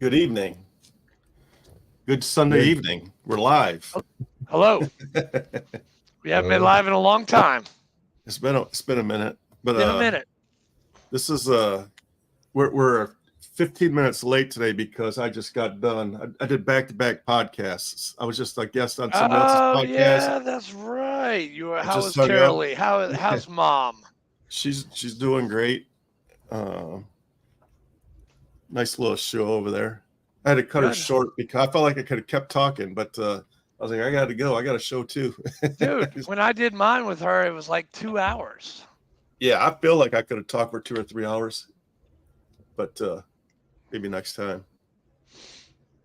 Good evening. Good Sunday evening. We're live. Hello. We haven't been live in a long time. It's been a minute, but Been a minute. This is we're 15 minutes late today because I just got done. I did back-to-back podcasts. I was just a guest on someone else's podcast. Yeah, that's right. How is hung up. Carolee? How's mom? She's doing great. Nice little show over there. I had to cut her short because I felt like I could have kept talking, but I was like, I got to go. I got a show too. Dude, when I did mine with her, it was like 2 hours. Yeah, I feel like I could have talked for 2 or 3 hours, but maybe next time.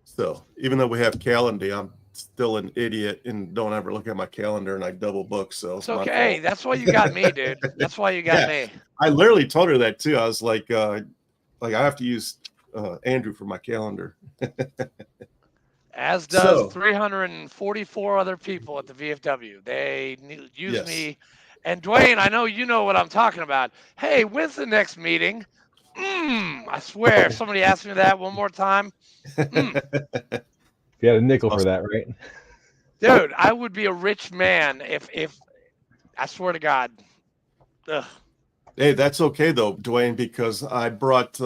So even though we have calendar, I'm still an idiot and don't ever look at my calendar, and I double book. So it's okay. That's why you got me, dude. That's why you got me. I literally told her that too. I was like I have to use Andrew for my calendar. As does 344 other people at the VFW. They use me. And Dwayne, I know you know what I'm talking about. Hey, when's the next meeting? I swear, if somebody asked me that one more time. You had a nickel for that, right? Dude, I would be a rich man if I swear to God. Ugh. Hey, that's okay though, Dwayne, because I brought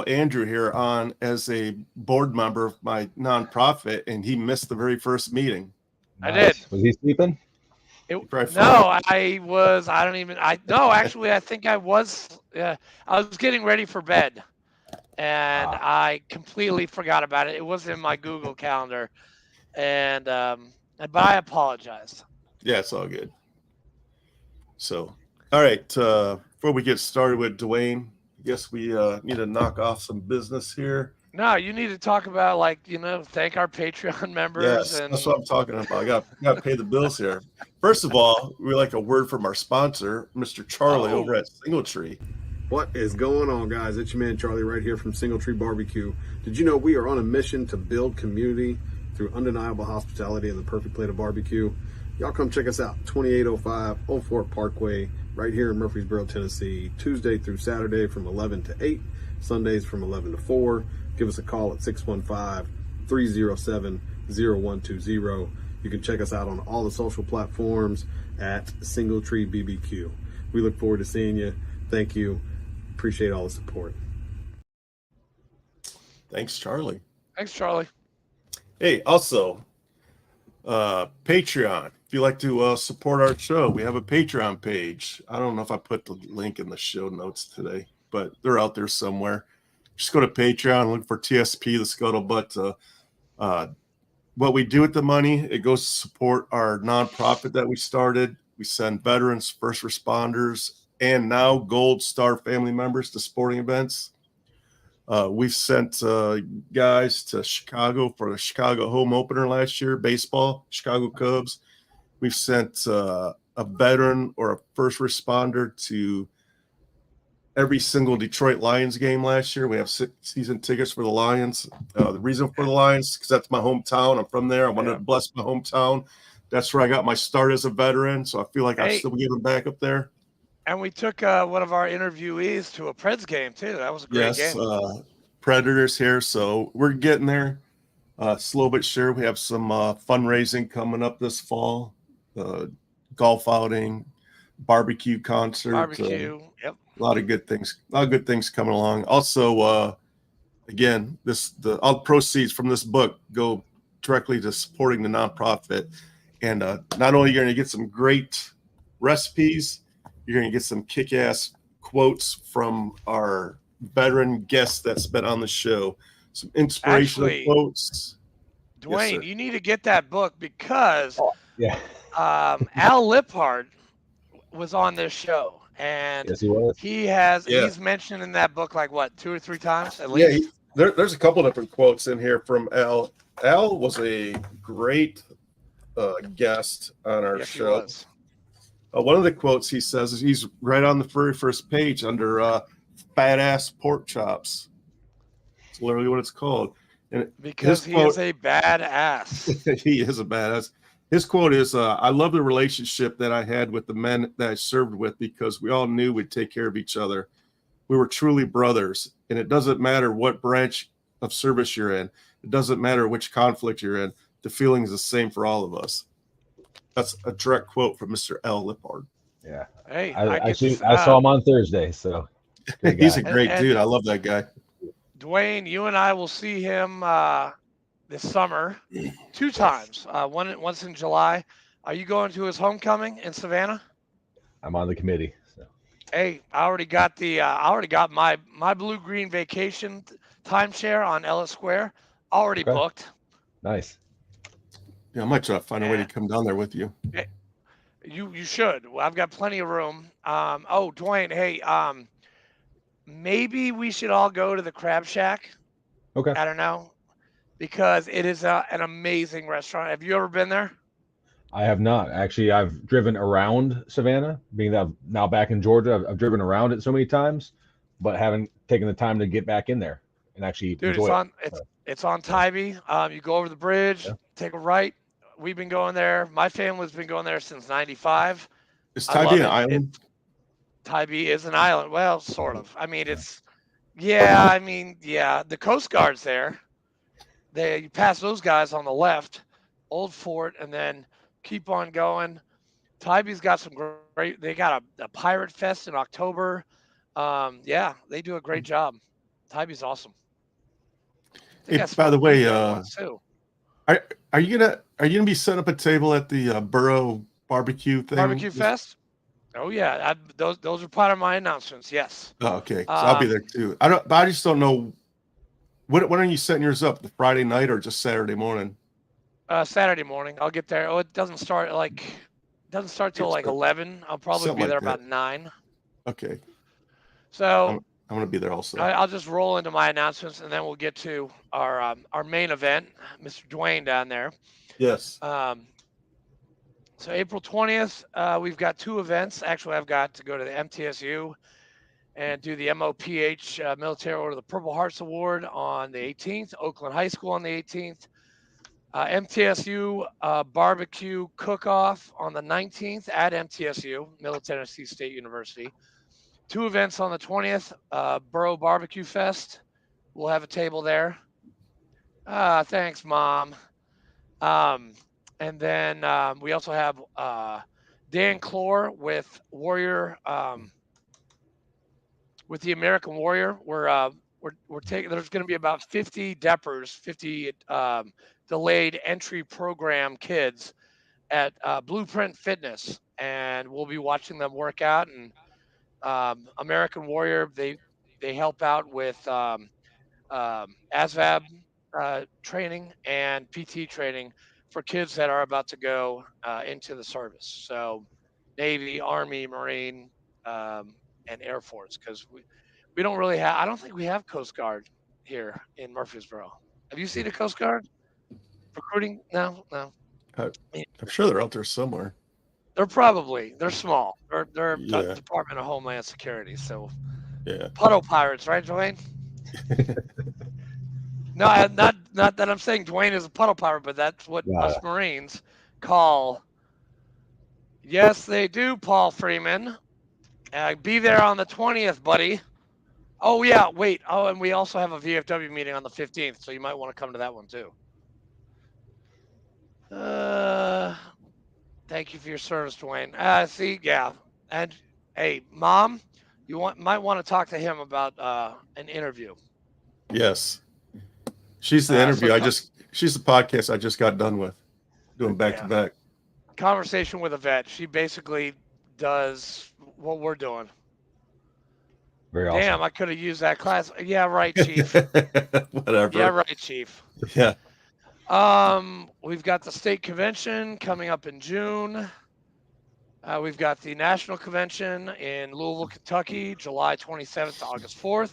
Andrew here on as a board member of my nonprofit, and he missed the very first meeting. I did. Was he sleeping? I was. Actually, I think I was. I was getting ready for bed, and I completely forgot about it. It was in my Google Calendar, but I apologize. Yeah, it's all good. So, all right. Before we get started with Dwayne, I guess we need to knock off some business here. No, you need to talk about thank our Patreon members. Yes, that's what I'm talking about. I got to pay the bills here. First of all, we like a word from our sponsor, Mr. Charlie over at Singletree. What is going on, guys? It's your man Charlie right here from Singletree Barbecue. Did you know we are on a mission to build community through undeniable hospitality and the perfect plate of barbecue? Y'all come check us out, 2805 Old Fort Parkway, right here in Murfreesboro, Tennessee, Tuesday through Saturday from 11 to 8, Sundays from 11 to 4. Give us a call at 615-307-0120. You can check us out on all the social platforms at Singletree BBQ. We look forward to seeing you. Thank you. Appreciate all the support. Thanks, Charlie. Thanks, Charlie. Hey, also, Patreon. If you'd like to support our show, we have a Patreon page. I don't know if I put the link in the show notes today, but they're out there somewhere. Just go to Patreon, look for TSP, the Scuttlebutt. What we do with the money, it goes to support our nonprofit that we started. We send veterans, first responders, and now Gold Star family members to sporting events. We've sent guys to Chicago for the Chicago home opener last year, baseball, Chicago Cubs. We've sent a veteran or a first responder to every single Detroit Lions game last year. We have season tickets for the Lions. The reason for the Lions, because that's my hometown. I'm from there. I wanted to bless my hometown. That's where I got my start as a veteran, so I feel like I'm still giving back up there. And we took one of our interviewees to a Preds game, too. That was a great game. Predators here, so we're getting there. Slow but sure. We have some fundraising coming up this fall. Golf outing, barbecue concert. Yep. A lot of good things. A lot of good things coming along. Also, again, all proceeds from this book go directly to supporting the nonprofit. And not only are you going to get some great recipes, you're going to get some kick-ass quotes from our veteran guests that's been on the show. Some inspirational quotes. Dwayne, you need to get that book because Al Liphart was on this show. And yes, he was. He's mentioned in that book 2 or 3 times at least. Yeah, there's a couple different quotes in here from Al. Al was a great guest on our show. He was. One of the quotes he says is he's right on the very first page under fat ass pork chops. It's literally what it's called. And because he is a badass. He is a badass. His quote is, I love the relationship that I had with the men that I served with because we all knew we'd take care of each other. We were truly brothers, and it doesn't matter what branch of service you're in. It doesn't matter which conflict you're in. The feeling is the same for all of us. That's a direct quote from Mr. L. Lippard. Yeah. Hey, I saw him on Thursday, so he's a great dude. I love that guy. Dwayne, you and I will see him this summer 2 times. Once in July. Are you going to his homecoming in Savannah? I'm on the committee. So. Hey, I already got my blue-green vacation timeshare on Ellis Square already booked. Nice. Yeah, I might try to find a way to come down there with you. You should. I've got plenty of room. Dwayne, hey, maybe we should all go to the Crab Shack. Okay. I don't know, because it is an amazing restaurant. Have you ever been there? I have not. Actually, I've driven around Savannah, being that I'm now back in Georgia. I've driven around it so many times, but haven't taken the time to get back in there and actually enjoy it. It's on Tybee. You go over the bridge, take a right. We've been going there. My family's been going there since '95. Is Tybee an island? Tybee is an island. Well, sort of. I mean, the Coast Guard's there. You pass those guys on the left, Old Fort, and then keep on going. Tybee's got some great. They got a pirate fest in October. They do a great job. Tybee's awesome. Hey, by the way, are you gonna be setting up a table at the Borough barbecue thing? Barbecue Fest? Oh yeah, those are part of my announcements. Yes. Oh, okay. So I'll be there too. I just don't know. When are you setting yours up? The Friday night or just Saturday morning? Saturday morning. I'll get there. Oh, it doesn't start till like 11. I'll probably be there about 9. Okay. So I'm gonna be there also. I'll just roll into my announcements, and then we'll get to our main event, Mr. Dwayne down there. Yes. So April 20th, we've got 2 events. Actually, I've got to go to the MTSU and do the MOPH Military Order of the Purple Hearts Award on the 18th, Oakland High School on the 18th, MTSU barbecue cook-off on the 19th at MTSU, Middle Tennessee State University. 2 events on the 20th, Borough Barbecue Fest. We'll have a table there. Thanks, Mom. And then we also have Dan Clore with Warrior, with the American Warrior. We're taking. There's going to be about 50 DEPers, 50 delayed entry program kids at Blueprint Fitness, and we'll be watching them work out. And American Warrior, they help out with ASVAB training and PT training for kids that are about to go into the service. So Navy, Army, Marine, and Air Force, because we don't really have, I don't think we have Coast Guard here in Murfreesboro. Have you seen a Coast Guard recruiting? No. I'm sure they're out there somewhere. They're small. They're Department of Homeland Security. So yeah. Puddle pirates, right, Dwayne? No, not that I'm saying Dwayne is a puddle pirate, but that's what us Marines call. Yes, they do, Paul Freeman. Be there on the 20th, buddy. Oh, yeah, wait. Oh, and we also have a VFW meeting on the 15th, so you might want to come to that one, too. Thank you for your service, Dwayne. And, hey, Mom, might want to talk to him about an interview. Yes. She's the interview. She's the podcast I just got done with, doing back to back. Conversation with a vet. She basically does what we're doing. Very awesome. Damn, I could have used that class. Yeah, right, Chief. Whatever. Yeah, right, Chief. Yeah. We've got the state convention coming up in June. We've got the national convention in Louisville, Kentucky, July 27th to August 4th.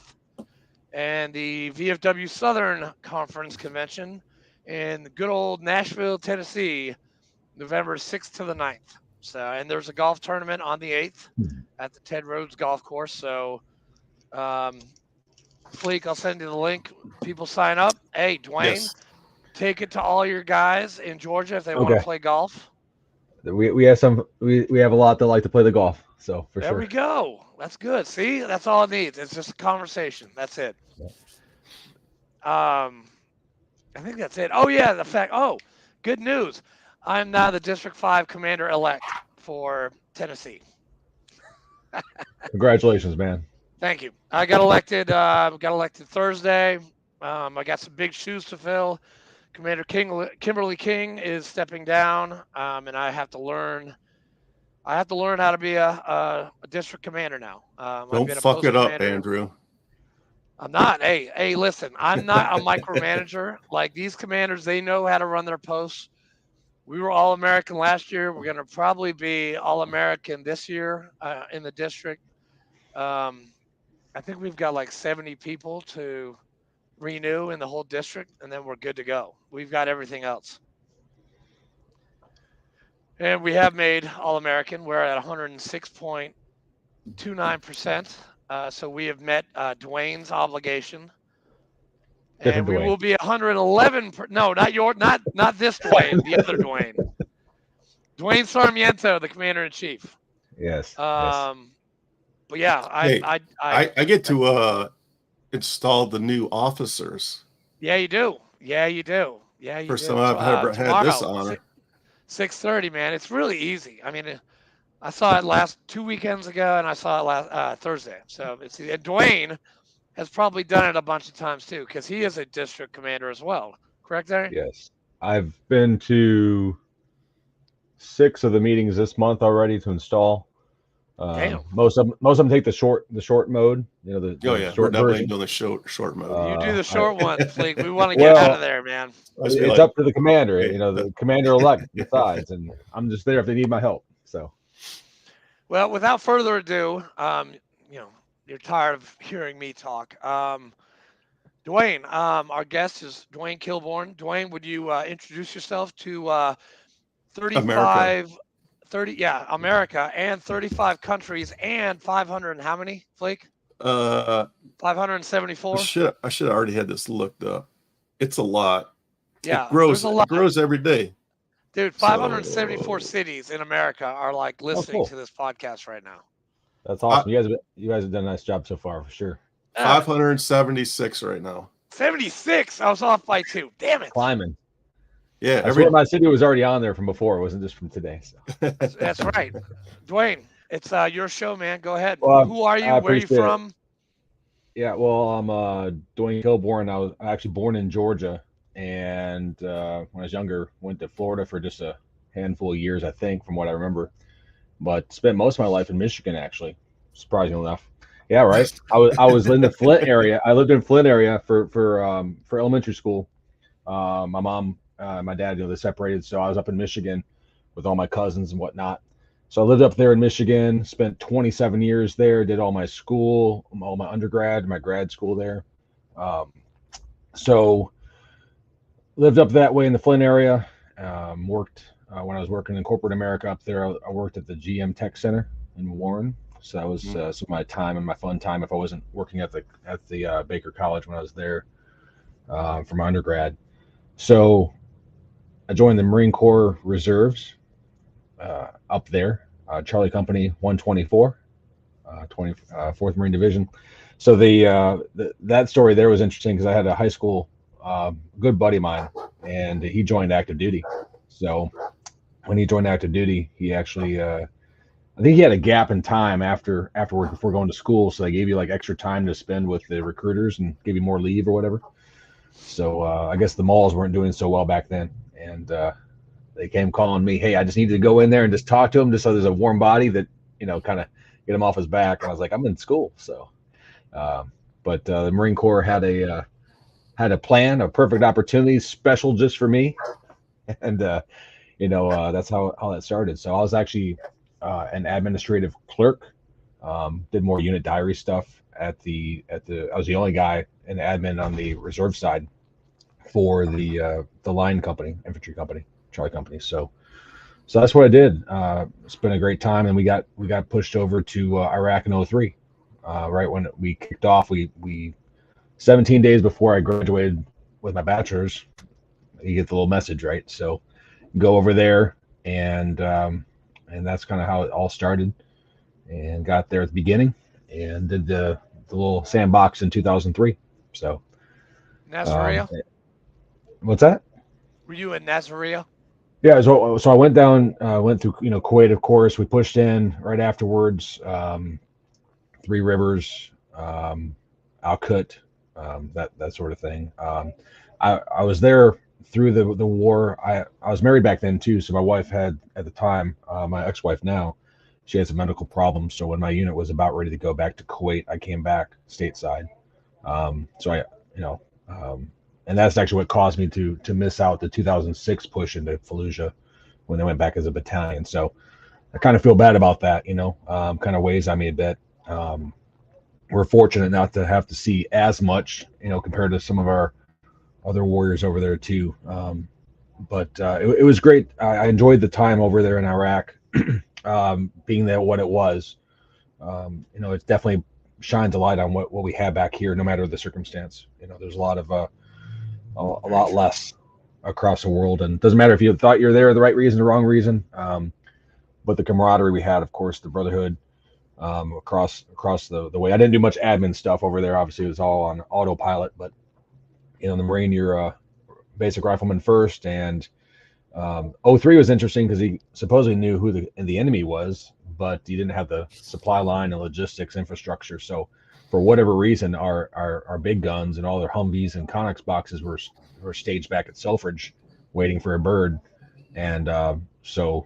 And the VFW Southern Conference Convention in the good old Nashville, Tennessee, November 6th to the 9th. So, and there's a golf tournament on the 8th at the Ted Rhodes Golf Course. So, Fleek, I'll send you the link. People sign up. Hey, Dwayne, take it to all your guys in Georgia if they want to play golf. We have we have a lot that like to play the golf. So for sure. There we go. That's good. See, that's all it needs. It's just a conversation. That's it. I think that's it. Oh yeah, the fact. Oh, good news. I'm now the District 5 Commander-elect for Tennessee. Congratulations, man. Thank you. I got elected. Got elected Thursday. I got some big shoes to fill. Commander Kimberly King is stepping down, and I have to learn. I have to learn how to be a district commander now. I've Don't been a fuck post it up, commander. Andrew. I'm not. Hey, listen. I'm not a micromanager. Like these commanders, they know how to run their posts. We were All-American last year. We're going to probably be All-American this year in the district. I think we've got like 70 people to renew in the whole district, and then we're good to go. We've got everything else. And we have made All-American. We're at 106.29%. So we have met Dwayne's obligation. Different And we Dwayne. will be 111. No, not this Dwayne, the other Dwayne. Dwayne Sarmiento, the commander-in-chief. Yes. But yeah, I get to install the new officers. Yeah, you do. Yeah, you do. Yeah, you First do. time I've ever had this honor. 6:30, man. It's really easy. I mean, I saw it last 2 weekends ago, and I saw it last Thursday. So it's and Dwayne has probably done it a bunch of times too, because he is a district commander as well. Correct, Aaron? Yes. I've been to 6 of the meetings this month already to install. Damn. Most of them take the short mode. You know, the We're short definitely version. doing the short mode. You do the short one, Fleek. We want to get out of there, man. It's up to the commander. You know, the commander-elect decides, and I'm just there if they need my help. So, well, without further ado, you're tired of hearing me talk. Dwayne, our guest is Dwayne Kilbourne. Dwayne, would you introduce yourself to 35, America and 35 countries and 500 and how many, Flake? 574. I should have already had this looked up. It's a lot. Yeah, it grows. there's a lot. It grows every day. Dude, 574 cities in America are like listening to this podcast right now. That's awesome. You guys have done a nice job so far, for sure. 576 right now. 76. I was off by 2. Damn it. Climbing. Yeah, my city was already on there from before. It wasn't just from today. So. That's right. Dwayne, it's your show, man. Go ahead. Well, who are you? Where are you from? Yeah, well, I'm Dwayne Kilbourne. I was actually born in Georgia, and when I was younger, went to Florida for just a handful of years, I think, from what I remember. But spent most of my life in Michigan, actually, surprisingly enough. Yeah, right. I was in the Flint area. I lived in Flint area for elementary school. My mom, my dad, they separated, so I was up in Michigan with all my cousins and whatnot. So I lived up there in Michigan, spent 27 years there, did all my school, all my undergrad, my grad school there. So lived up that way in the Flint area. Worked when I was working in corporate America up there. I worked at the GM Tech Center in Warren. So that was some of my time and my fun time if I wasn't working at the Baker College when I was there for my undergrad. So I joined the Marine Corps Reserves up there, Charlie Company 124, 4th Marine Division. So that story there was interesting because I had a high school good buddy of mine, and he joined active duty. So when he joined active duty, he actually I think he had a gap in time afterward before going to school, so they gave you like extra time to spend with the recruiters and give you more leave or whatever. So I guess the malls weren't doing so well back then, and they came calling me, hey, I just needed to go in there and just talk to him just so there's a warm body that, kind of get him off his back. And I was like, I'm in school. So, but the Marine Corps had a plan, a perfect opportunity, special just for me. And, that's how that started. So I was actually an administrative clerk, did more unit diary stuff I was the only guy in admin on the reserve side for the line company, infantry company, Charlie Company. So that's what I did. It's been a great time, and we got pushed over to Iraq in 2003. Right when we kicked off, we 17 days before I graduated with my bachelor's, you get the little message, right? So go over there, and that's kind of how it all started, and got there at the beginning and did the little sandbox in 2003. So Nasiriyah? What's that? Were you in Nasiriyah? Yeah, so I went down, went through, Kuwait, of course. We pushed in right afterwards, Three Rivers, Al Qut, that sort of thing. I was there through the war. I was married back then too, so my wife had at the time, my ex-wife now, she had some medical problems. So when my unit was about ready to go back to Kuwait, I came back stateside. So I, and that's actually what caused me to miss out the 2006 push into Fallujah when they went back as a battalion. So I kind of feel bad about that, kind of weighs on me a bit. We're fortunate not to have to see as much, compared to some of our other warriors over there too. But it was great. I enjoyed the time over there in Iraq, being there what it was. It definitely shines a light on what we have back here, no matter the circumstance. There's a lot of a lot less across the world, and it doesn't matter if you thought you're there the right reason, the wrong reason. But the camaraderie we had, of course, the brotherhood, across the way. I didn't do much admin stuff over there. Obviously, it was all on autopilot. But in the Marine, you're a basic rifleman first, and 03 was interesting because he supposedly knew who the enemy was, but he didn't have the supply line and logistics infrastructure. So for whatever reason, our big guns and all their Humvees and Connex boxes were staged back at Selfridge, waiting for a bird. And so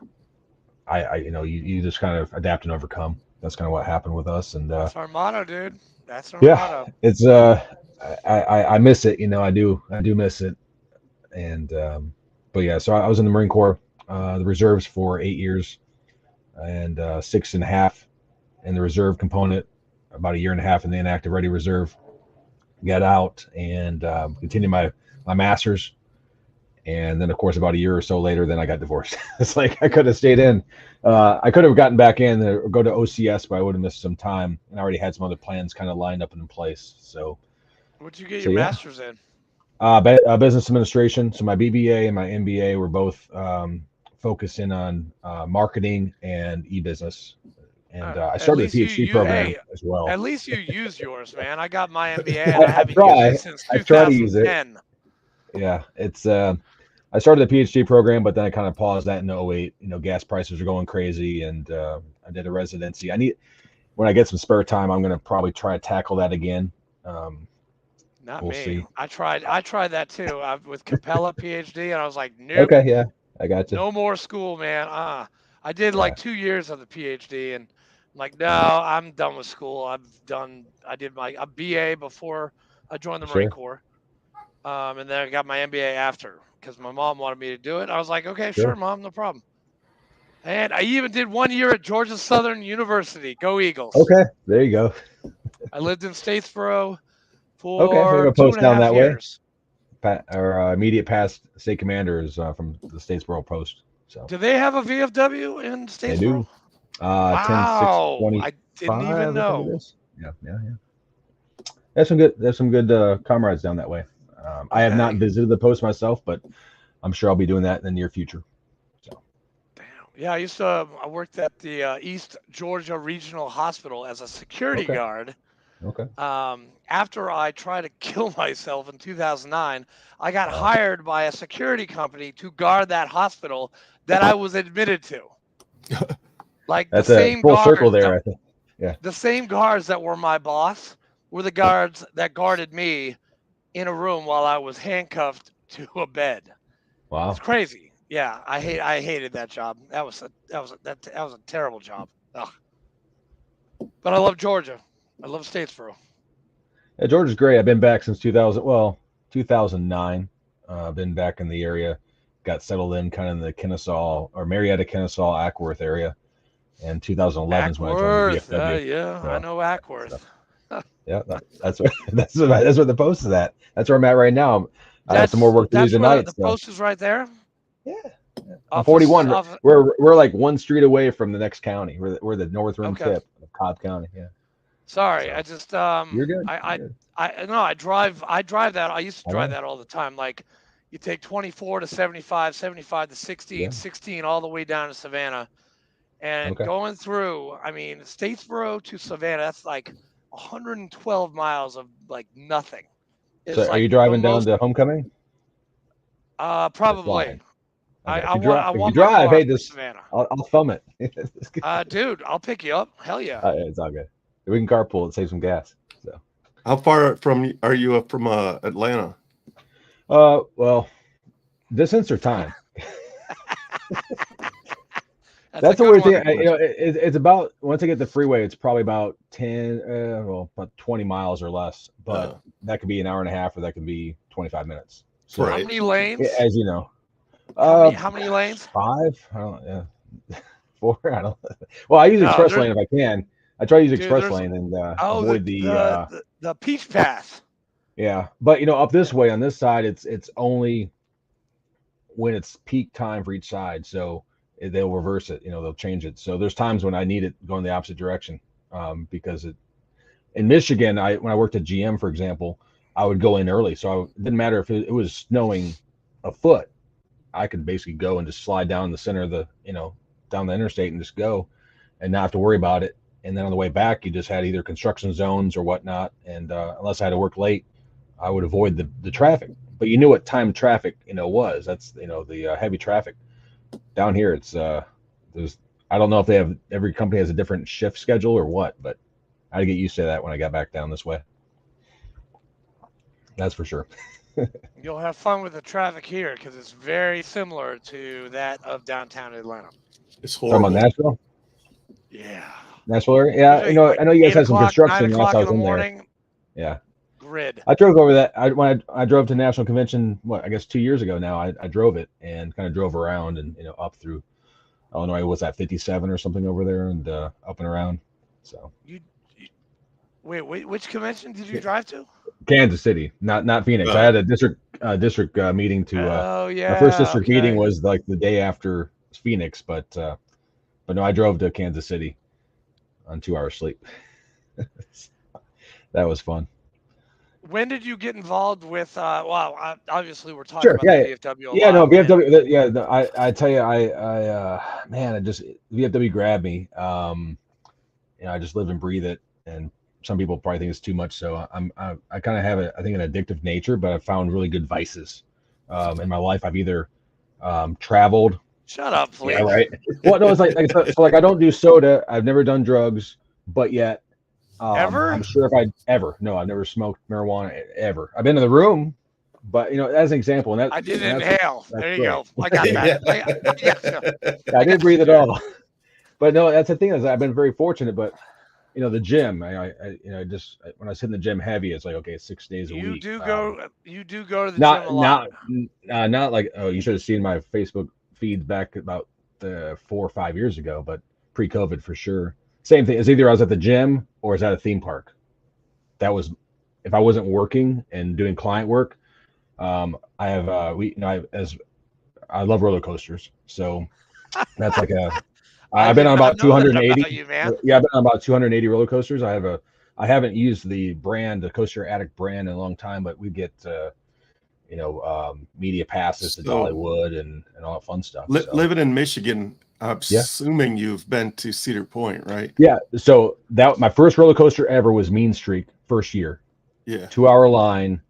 you just kind of adapt and overcome. That's kind of what happened with us. And that's our motto, dude. That's our yeah, motto. It's I miss it. I do miss it. And but yeah, so I was in the Marine Corps, the reserves for 8 years, and 6.5 in the reserve component, about 1.5 years in the inactive ready reserve. Got out and continued my master's, and then of course about a year or so later, then I got divorced. It's like I could have stayed in. I could have gotten back in or go to OCS, but I would have missed some time, and I already had some other plans kind of lined up and in place. So, what'd you get your master's in? Business administration. So my BBA and my MBA were both focusing on marketing and e-business. And I started a PhD program as well. At least you use yours, man. I got my MBA and I haven't used it since 2010. I try to use it. Yeah, it's I started a PhD program, but then I kind of paused that in 2008. Gas prices are going crazy, and I did a residency. When I get some spare time, I'm going to probably try to tackle that again. We'll see. I tried that too with Capella PhD, and I was like, nope. Okay, yeah, I got you. No more school, man. I did like 2 years of the PhD, and I'm like, no, I'm done with school. I did a BA before I joined the Marine Corps, and then I got my MBA after because my mom wanted me to do it. I was like, okay, sure, Mom, no problem. And I even did 1 year at Georgia Southern University. Go Eagles! Okay, there you go. I lived in Statesboro for we have a post 2.5 down years. Our immediate past state commander is from the Statesboro Post. So do they have a VFW in Statesboro? They do. Wow, I didn't even know. Yeah. There's some good comrades down that way. I have not visited the post myself, but I'm sure I'll be doing that in the near future. So. Damn. Yeah, I worked at the East Georgia Regional Hospital as a security guard. Okay. After I tried to kill myself in 2009, I got hired by a security company to guard that hospital that I was admitted to. Like that's the same full circle there, I think. Yeah. The same guards that were my boss were the guards that guarded me in a room while I was handcuffed to a bed. Wow. It's crazy. Yeah, I hated that job. That was a terrible job. Ugh. But I love Georgia. I love Statesboro. Yeah, Georgia's great. I've been back since 2009. Been back in the area. Got settled in kind of in the Kennesaw or Marietta, Kennesaw, Ackworth area. And 2011 is when I joined the VFW. Yeah, I know Ackworth. So, yeah, that's where the post is at. That's where I'm at right now. I have some more work to do tonight. The post is right there. Yeah. I'm 41. We're like one street away from the next county. We're the north rim tip of Cobb County. Yeah. Sorry, so, I just you're good. I drive that. I used to drive that all the time. Like you take 24 to 75, 75 to 16, 16 all the way down to Savannah. And going through, Statesboro to Savannah, that's like 112 miles of like nothing. It's So are like you the driving down most- to Homecoming? Probably. Okay. I If want you my drive, car hey, for just Savannah. I'll thumb it. Dude, I'll pick you up. Hell yeah. It's all good. We can carpool and save some gas. So. How far from are you from Atlanta? Well, distance or time? That's a good weird one. thing. It's about, once I get the freeway, it's probably about 10, about 20 miles or less. But that could be an hour and a half, or that could be 25 minutes. So, How many lanes? as you know, How many lanes? 5. I don't. Yeah, 4. I don't. Well, I use express lane if I can. I try to use express lane and avoid the Peach Path. Yeah, but up this way on this side, it's only when it's peak time for each side, so they'll reverse it. They'll change it. So there's times when I need it going the opposite direction, because in Michigan, when I worked at GM, for example, I would go in early, so it didn't matter if it was snowing a foot. I could basically go and just slide down the center of the down the interstate and just go, and not have to worry about it. And then on the way back, you just had either construction zones or whatnot, and unless I had to work late, I would avoid the traffic. But you knew what time traffic was. That's the heavy traffic. Down here, it's there's, I don't know if every company has a different shift schedule or what, but I had to get used to that when I got back down this way. That's for sure. You'll have fun with the traffic here because it's very similar to that of downtown Atlanta. It's horrible. Talking about Nashville? Yeah. Nashville area? Yeah, I know you guys had some construction 9 last I o'clock was in the in there. morning. Yeah. Grid. I drove over that. When I drove to National Convention, I guess 2 years ago now, I drove it and kind of drove around and up through Illinois. Was that 57 or something over there, and up and around? So Wait, which convention did you drive to? Kansas City, not Phoenix. I had a district meeting to. My first district meeting was like the day after Phoenix, but no, I drove to Kansas City on 2 hours sleep. That was fun. When did you get involved with? Obviously we're talking Sure, about the VFW. Yeah, no, VFW. I tell you, VFW grabbed me. I just live and breathe it, and some people probably think it's too much. So I kind of have an addictive nature, but I've found really good vices in my life. I've either traveled. Shut up, please. Yeah, right. Well, no, it's like I don't do soda. I've never done drugs, but yet. Ever? I'm sure I've never smoked marijuana ever. I've been in the room, but as an example, and I didn't inhale. There you go. I got that. I didn't breathe at all. But no, that's the thing, is I've been very fortunate. But the gym, I just when I sit in the gym heavy, it's like, okay, it's 6 days a week. You do go to the gym a lot. Not like, you should have seen my Facebook feeds back about 4 or 5 years ago, but pre-COVID for sure. Same thing. It's either I was at the gym or I was at a theme park. That was, if I wasn't working and doing client work. I love roller coasters, so that's like I've been on about 280. I've been on about 280 roller coasters. I haven't used the Coaster Addict brand in a long time, but we get media passes to Dollywood and all that fun stuff. Living in Michigan, I'm assuming you've been to Cedar Point, right? Yeah. So my first roller coaster ever was Mean Streak, first year. Yeah. 2 hour line.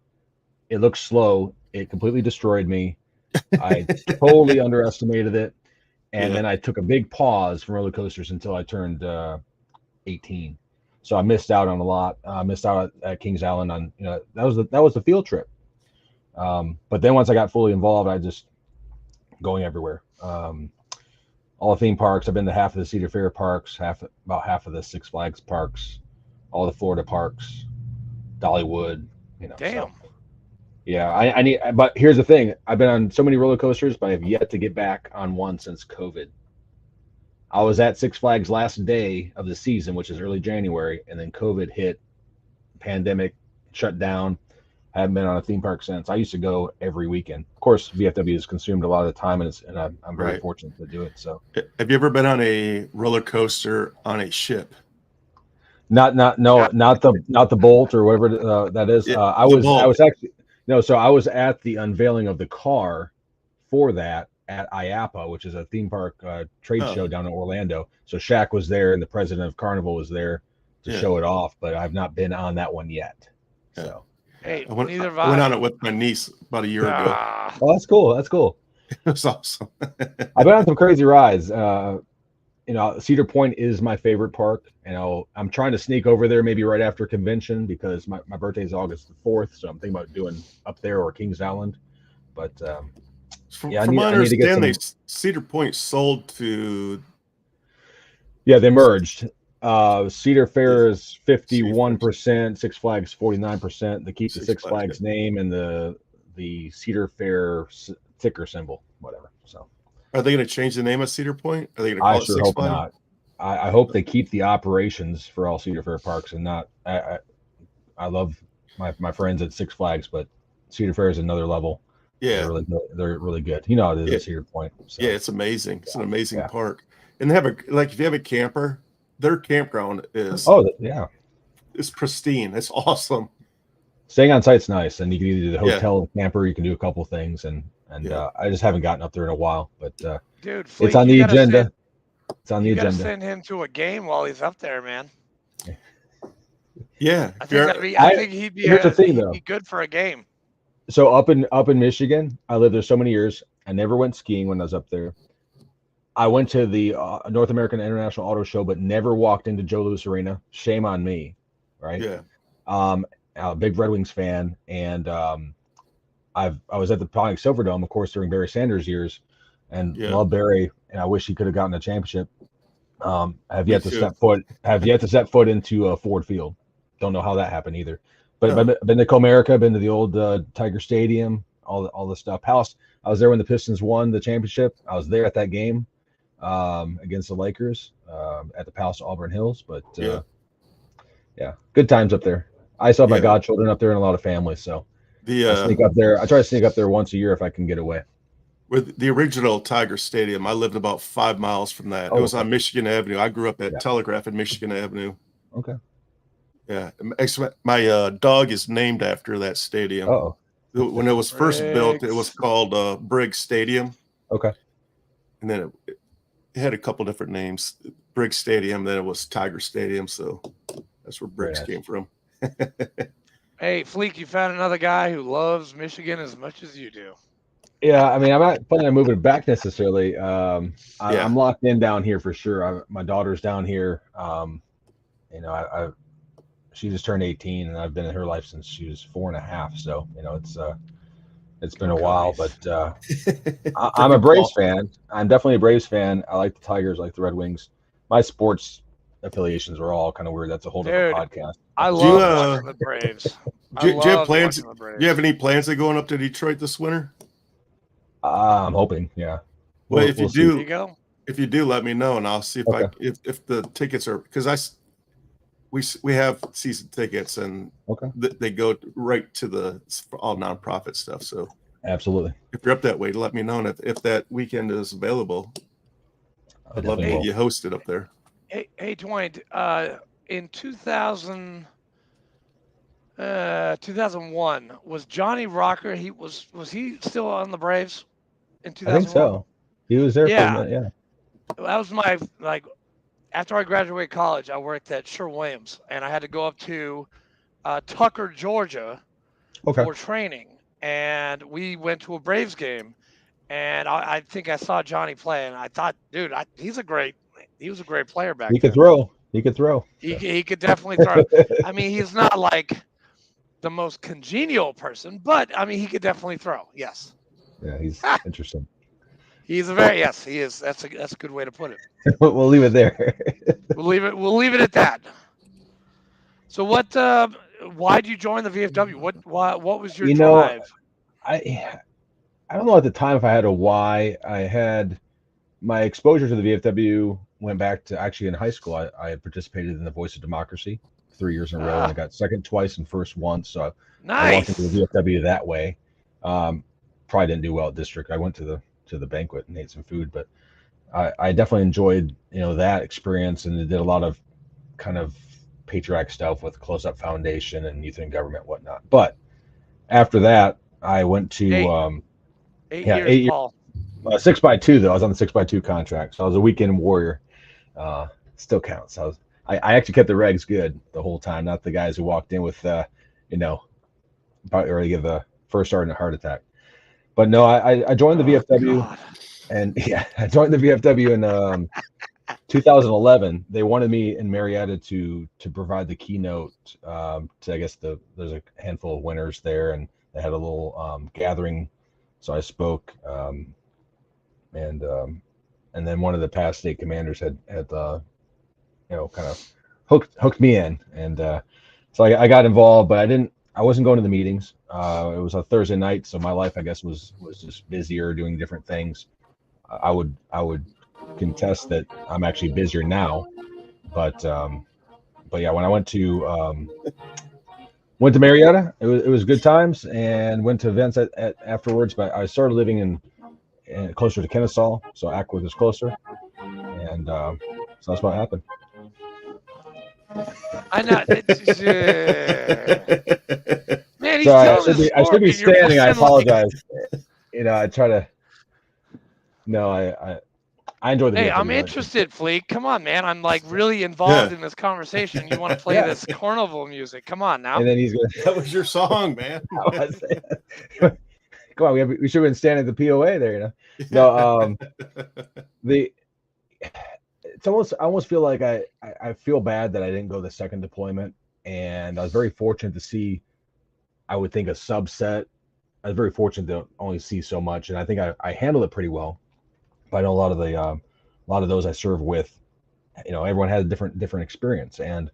It looked slow. It completely destroyed me. I totally underestimated it. And then I took a big pause from roller coasters until I turned 18. So I missed out on a lot. I missed out at Kings Island on, that was the field trip. But then once I got fully involved, I just going everywhere. All the theme parks. I've been to half of the Cedar Fair parks, about half of the Six Flags parks, all the Florida parks, Dollywood. Damn. So, yeah, but here's the thing. I've been on so many roller coasters, but I have yet to get back on one since COVID. I was at Six Flags last day of the season, which is early January, and then COVID hit, pandemic, shut down. I haven't been on a theme park since. I used to go every weekend. Of course, VFW has consumed a lot of the time, and I'm very fortunate to do it. So, have you ever been on a roller coaster on a ship? Not the Bolt or whatever that is. I was at the unveiling of the car for that at IAPA, which is a theme park trade show down in Orlando. So Shaq was there, and the president of Carnival was there to show it off. But I've not been on that one yet. So. Hey, I went neither have I went I. on it with my niece about a year ago. Ah, Oh, that's cool. That's cool. It was awesome. I've been on some crazy rides. Cedar Point is my favorite park. I'm trying to sneak over there maybe right after convention because my birthday is August the 4th, so I'm thinking about doing up there or Kings Island. But From yeah, my I need to get understanding, some. Cedar Point sold to Yeah, they merged. Cedar Fair is Cedar 51%, Six Flags 49%. They keep the Six Six Flags, Flags name and the Cedar Fair ticker symbol, whatever. So Are they going to change the name of Cedar Point? Are they going to I call it sure Six hope Flags? not. I hope they keep the operations for all Cedar Fair parks and not. I love my friends at Six Flags, but Cedar Fair is another level. Yeah, They're really good. You know how it is Yeah. at Cedar Point. So. yeah, it's amazing. It's an amazing Yeah. park, and they have if you have a camper, their campground is pristine. It's awesome. Staying on site's nice, and you can either do the Yeah. hotel and camper. You can do a couple things, and Yeah. I just haven't gotten up there in a while, but dude, Fleet, it's on you the gotta agenda. send- It's on the You gotta agenda. send him to a game while he's up there, man. Yeah, I think he'd be Here's the thing, he'd though. be good for a game. So up in Michigan, I lived there so many years. I never went skiing when I was up there. I went to the North American International Auto Show, but never walked into Joe Louis Arena. Shame on me, right? yeah, I'm a big Red Wings fan, and I was at the Pontiac Silverdome, of course, during Barry Sanders' years, and Yeah. love Barry, and I wish he could have gotten a championship. Have Me yet to too. set foot into Ford Field. Don't know how that happened either. But Oh. I've been to Comerica, been to the old Tiger Stadium, all the stuff. Palace. I was there when the Pistons won the championship. I was there at that game against the Lakers at the Palace Auburn Hills. But yeah, good times up there. I still have my Yeah. godchildren up there and a lot of family, so I sneak up there. I try to sneak up there once a year if I can get away. with the original Tiger Stadium, I lived about 5 miles from that. Oh, It was okay. on Michigan Avenue. I grew up at Yeah. Telegraph and Michigan Avenue. Okay. Yeah, actually, my dog is named after that stadium. Oh. When it was first built, it was Briggs. called Briggs Stadium. Okay. And then it had a couple different names. Briggs Stadium, then it was Tiger Stadium. So that's where Briggs nice. came from. Hey, Fleek, you found another guy who loves Michigan as much as you do. Yeah, I mean, I'm not planning on moving back necessarily. Yeah. I'm locked in down here for sure. My daughter's down here. She just turned 18, and I've been in her life since she was 4.5. So it's been a while, but I'm a Braves fan. I'm definitely a Braves fan. I like the Tigers, I like the Red Wings. My sports affiliations are all kind of weird. That's a whole different podcast. I Do love you, watching the Braves. Do you have plans? watching the Braves. Do you have any plans of going up to Detroit this winter? I'm hoping, yeah. Well, if you see. do, There you go. if you do, let me know, and I'll see if Okay. if the tickets are, because we have season tickets, and Okay. they go right to the all nonprofit stuff. So Absolutely. if you're up that way, let me know, and if that weekend is available, I'd love to definitely get will. you hosted up there. Hey, Dwayne. In 2001, was Johnny Rocker? Was he still on the Braves in 2001? I think so. He was there for Yeah. a minute, yeah. That was my after I graduated college, I worked at Sherwin-Williams, and I had to go up to Tucker, Georgia, Okay. for training, and we went to a Braves game, and I think I saw Johnny play, and I thought, dude, he was a great player back He then. could throw. He could throw. He could definitely throw. I mean, he's not like the most congenial person, but I mean, he could definitely throw. Yes, Yeah, he's interesting. he's yes, he is. That's a good way to put it. We'll leave it there. We'll leave it at that. So what? Why did you join the VFW? What was your drive? I don't know at the time if I had a why. I had my exposure to the VFW went back to actually in high school. I had participated in the Voice of Democracy 3 years in a row, and I got second twice and first once. So I walked Nice. into the VFW that way. Probably didn't do well at district. I went to the banquet and ate some food, but I definitely enjoyed that experience, and did a lot of kind of patriotic stuff with Close Up Foundation and Youth in Government, whatnot. But after that, I went to 8 yeah, years, 8 years. Paul. 6x2 though. I was on the 6x2 contract, so I was a weekend warrior. Still counts. I actually kept the regs good the whole time, not the guys who walked in with about ready to give the first sergeant a heart attack. But no, I joined the VFW, God. and I joined the VFW in 2011. They wanted me in Marietta to provide the keynote to, I guess, there's a handful of winners there, and they had a little gathering, so I spoke, and then one of the past state commanders had kind of hooked me in, and so I got involved, but I wasn't going to the meetings. It was a Thursday night, so my life, I guess, was just busier doing different things. I would contest that I'm actually busier now, but yeah, when I went to Marietta, it was good times, and went to events at afterwards. But I started living in closer to Kennesaw, so Ackworth is closer, and so that's what happened. I know. Man, he's Sorry, telling his I should be story, standing. I and you're like- apologize. I try to. No, I enjoy the. Hey, VFW. I'm interested, Fleek. Come on, man. I'm like really involved in this conversation. You want to play this carnival music? Come on now. And then he's going. That was your song, man. Come on, we should have been standing at the POA there, No, it's almost, I almost feel like I feel bad that I didn't go the second deployment, and I was very fortunate to see, I would think, a subset. I was very fortunate to only see so much, and I think I handled it pretty well. But I know a lot of those I serve with, everyone has a different experience, and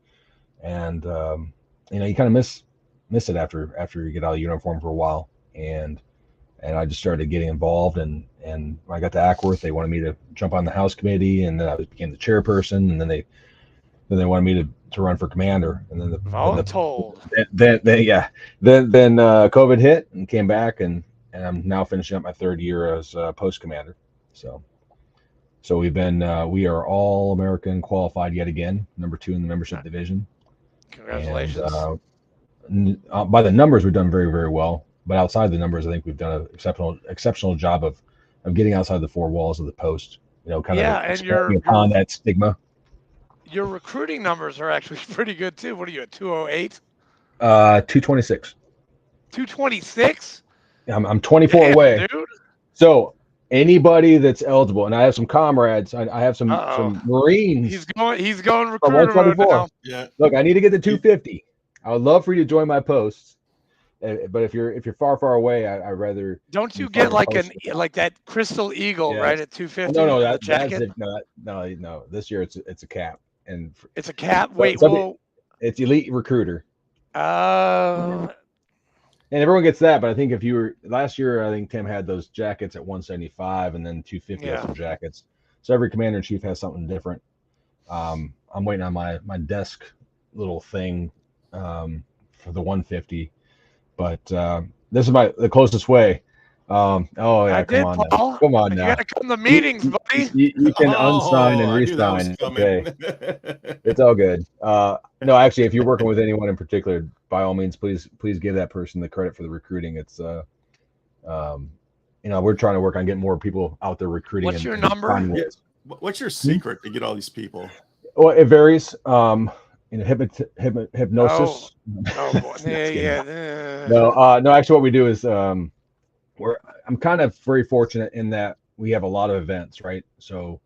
you kind of miss it after you get out of uniform for a while, and I just started getting involved, and when I got to Ackworth, they wanted me to jump on the House committee, and then I became the chairperson, and then they wanted me to run for commander, and then then COVID hit and came back, and I'm now finishing up my third year as post commander. So we are all American qualified yet again, number 2 in the membership division. Congratulations. And, by the numbers, we've done very, very well. But outside the numbers, I think we've done an exceptional job of getting outside the 4 walls of the post. And upon that stigma. Your recruiting numbers are actually pretty good too. What are you at, 208? 226. 226? I'm 24 away. Dude. So anybody that's eligible, and I have some comrades, I have some Marines. He's going recruiter mode now. Yeah. Look, I need to get to 250. I would love for you to join my posts, but if you're far away, I'd rather. Don't you get like that Crystal Eagle right at 250? No, that's it. No. This year it's a cap, and it's a cap. Wait, whoa. It's elite recruiter. And everyone gets that, but I think if you were last year, I think Tim had those jackets at 175, and then 250 has some jackets. So every commander in chief has something different. I'm waiting on my desk little thing for the 150, but this is the closest way. Come on now. You gotta come to meetings, buddy. You can unsign and resign. Okay, it's all good. No, actually, if you're working with anyone in particular, by all means, please give that person the credit for the recruiting. It's we're trying to work on getting more people out there recruiting. What's your number? What's your secret to get all these people? Well, it varies. Hypnosis. Oh boy. Yeah. No. Actually, what we do is I'm kind of very fortunate in that we have a lot of events, right? So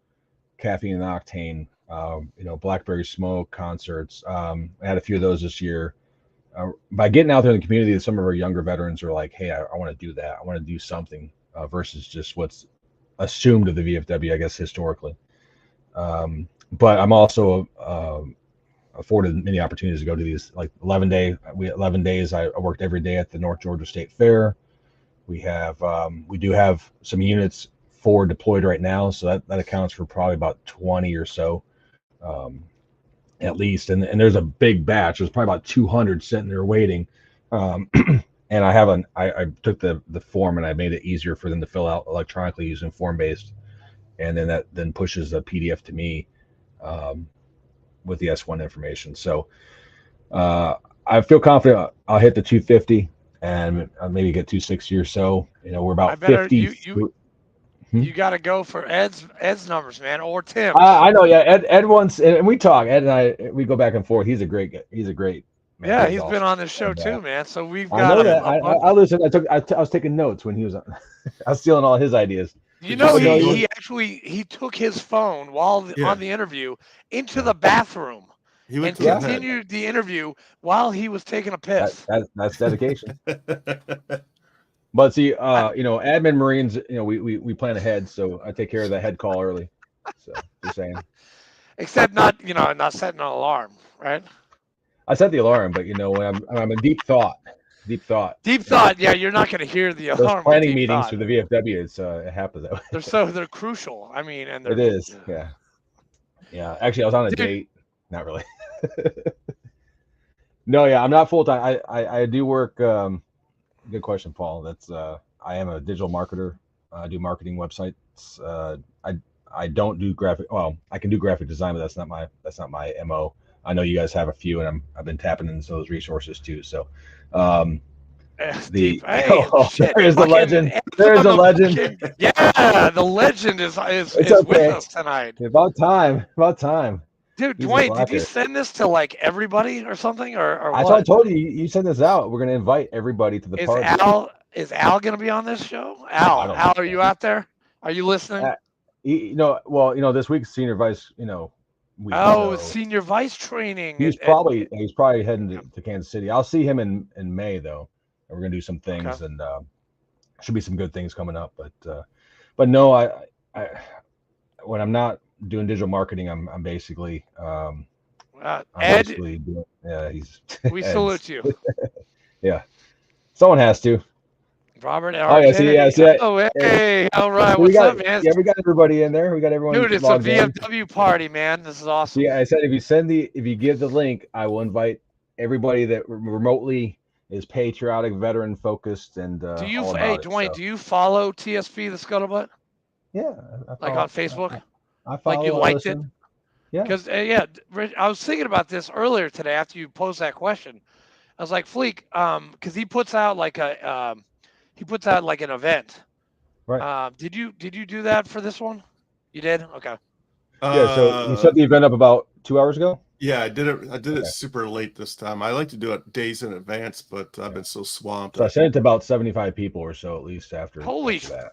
Caffeine and Octane, Blackberry Smoke concerts. I had a few of those this year. By getting out there in the community, some of our younger veterans are like, hey, I want to do that. I want to do something versus just what's assumed of the VFW, I guess, historically. But I'm also afforded many opportunities to go to these, like 11 days. I worked every day at the North Georgia State Fair. We do have some units forward deployed right now, so that accounts for probably about 20 or so, at least. And there's a big batch. There's probably about 200 sitting there waiting. And I took the form and I made it easier for them to fill out electronically using form-based, and then that pushes a PDF to me with the S1 information. So I feel confident I'll hit the 250. And maybe get 260 or so. We're about 50. You got to go for Ed's numbers, man, or Tim. I know, yeah. Ed wants, and we talk. Ed and I, we go back and forth. He's a great Man, Yeah, he's he's awesome. been on this show And, too, man. So we've I got know that. I listened. I was taking notes when he was on. I was stealing all his ideas. You know, Did you he actually took his phone while Yeah. on the interview into the bathroom He went and to the head. continued the interview while he was taking a piss. That's dedication. But see, you know, admin Marines, you know, we plan ahead, so I take care of the head call early. So just saying. Except not setting an alarm, right? I set the alarm, but you know, when I'm in deep thought. Yeah, you're not going to hear the Those alarm. planning meetings for the VFW, it happens that way. They're crucial. I mean, and It is, yeah. Actually, I was on a date. Not really. No, yeah, I'm not full time. I do work. Good question, Paul. That's I am a digital marketer. I do marketing websites. I don't do graphic. Well, I can do graphic design, but that's not my MO. I know you guys have a few, and I've been tapping into those resources too. So, Shit, there is the legend. There is a legend. Yeah, the legend is okay. with us tonight. About time. Dude, Dwayne, did you send this to like everybody or something, or what? I told you, you send this out. We're gonna invite everybody to the party. Is Al gonna be on this show? Al, are you out there? Are you listening? This week's senior vice, week. Senior vice training. He's probably heading to Kansas City. I'll see him in May though, and we're gonna do some things, and should be some good things coming up. But no, I when I'm not doing digital marketing, I'm basically Ed. We salute you. Yeah, someone has to. Robert. Oh yes. Oh hey, all right. What's up, man? Yeah, we got everybody in there. We got everyone. Dude, it's a VFW party, man. This is awesome. Yeah, I said if you give the link, I will invite everybody that remotely is patriotic, veteran focused, and Dwayne, do you follow TSP the Scuttlebutt? Yeah, like on Facebook. I follow. Like you liked it. Yeah. Because I was thinking about this earlier today after you posed that question. I was like, Fleek, because he puts out like an event. Right. Did you do that for this one? You did? Okay. Yeah. So you set the event up about 2 hours ago. Yeah, I did it super late this time. I like to do it days in advance, but I've been so swamped. So I sent it to about 75 people or so at least after. Holy that.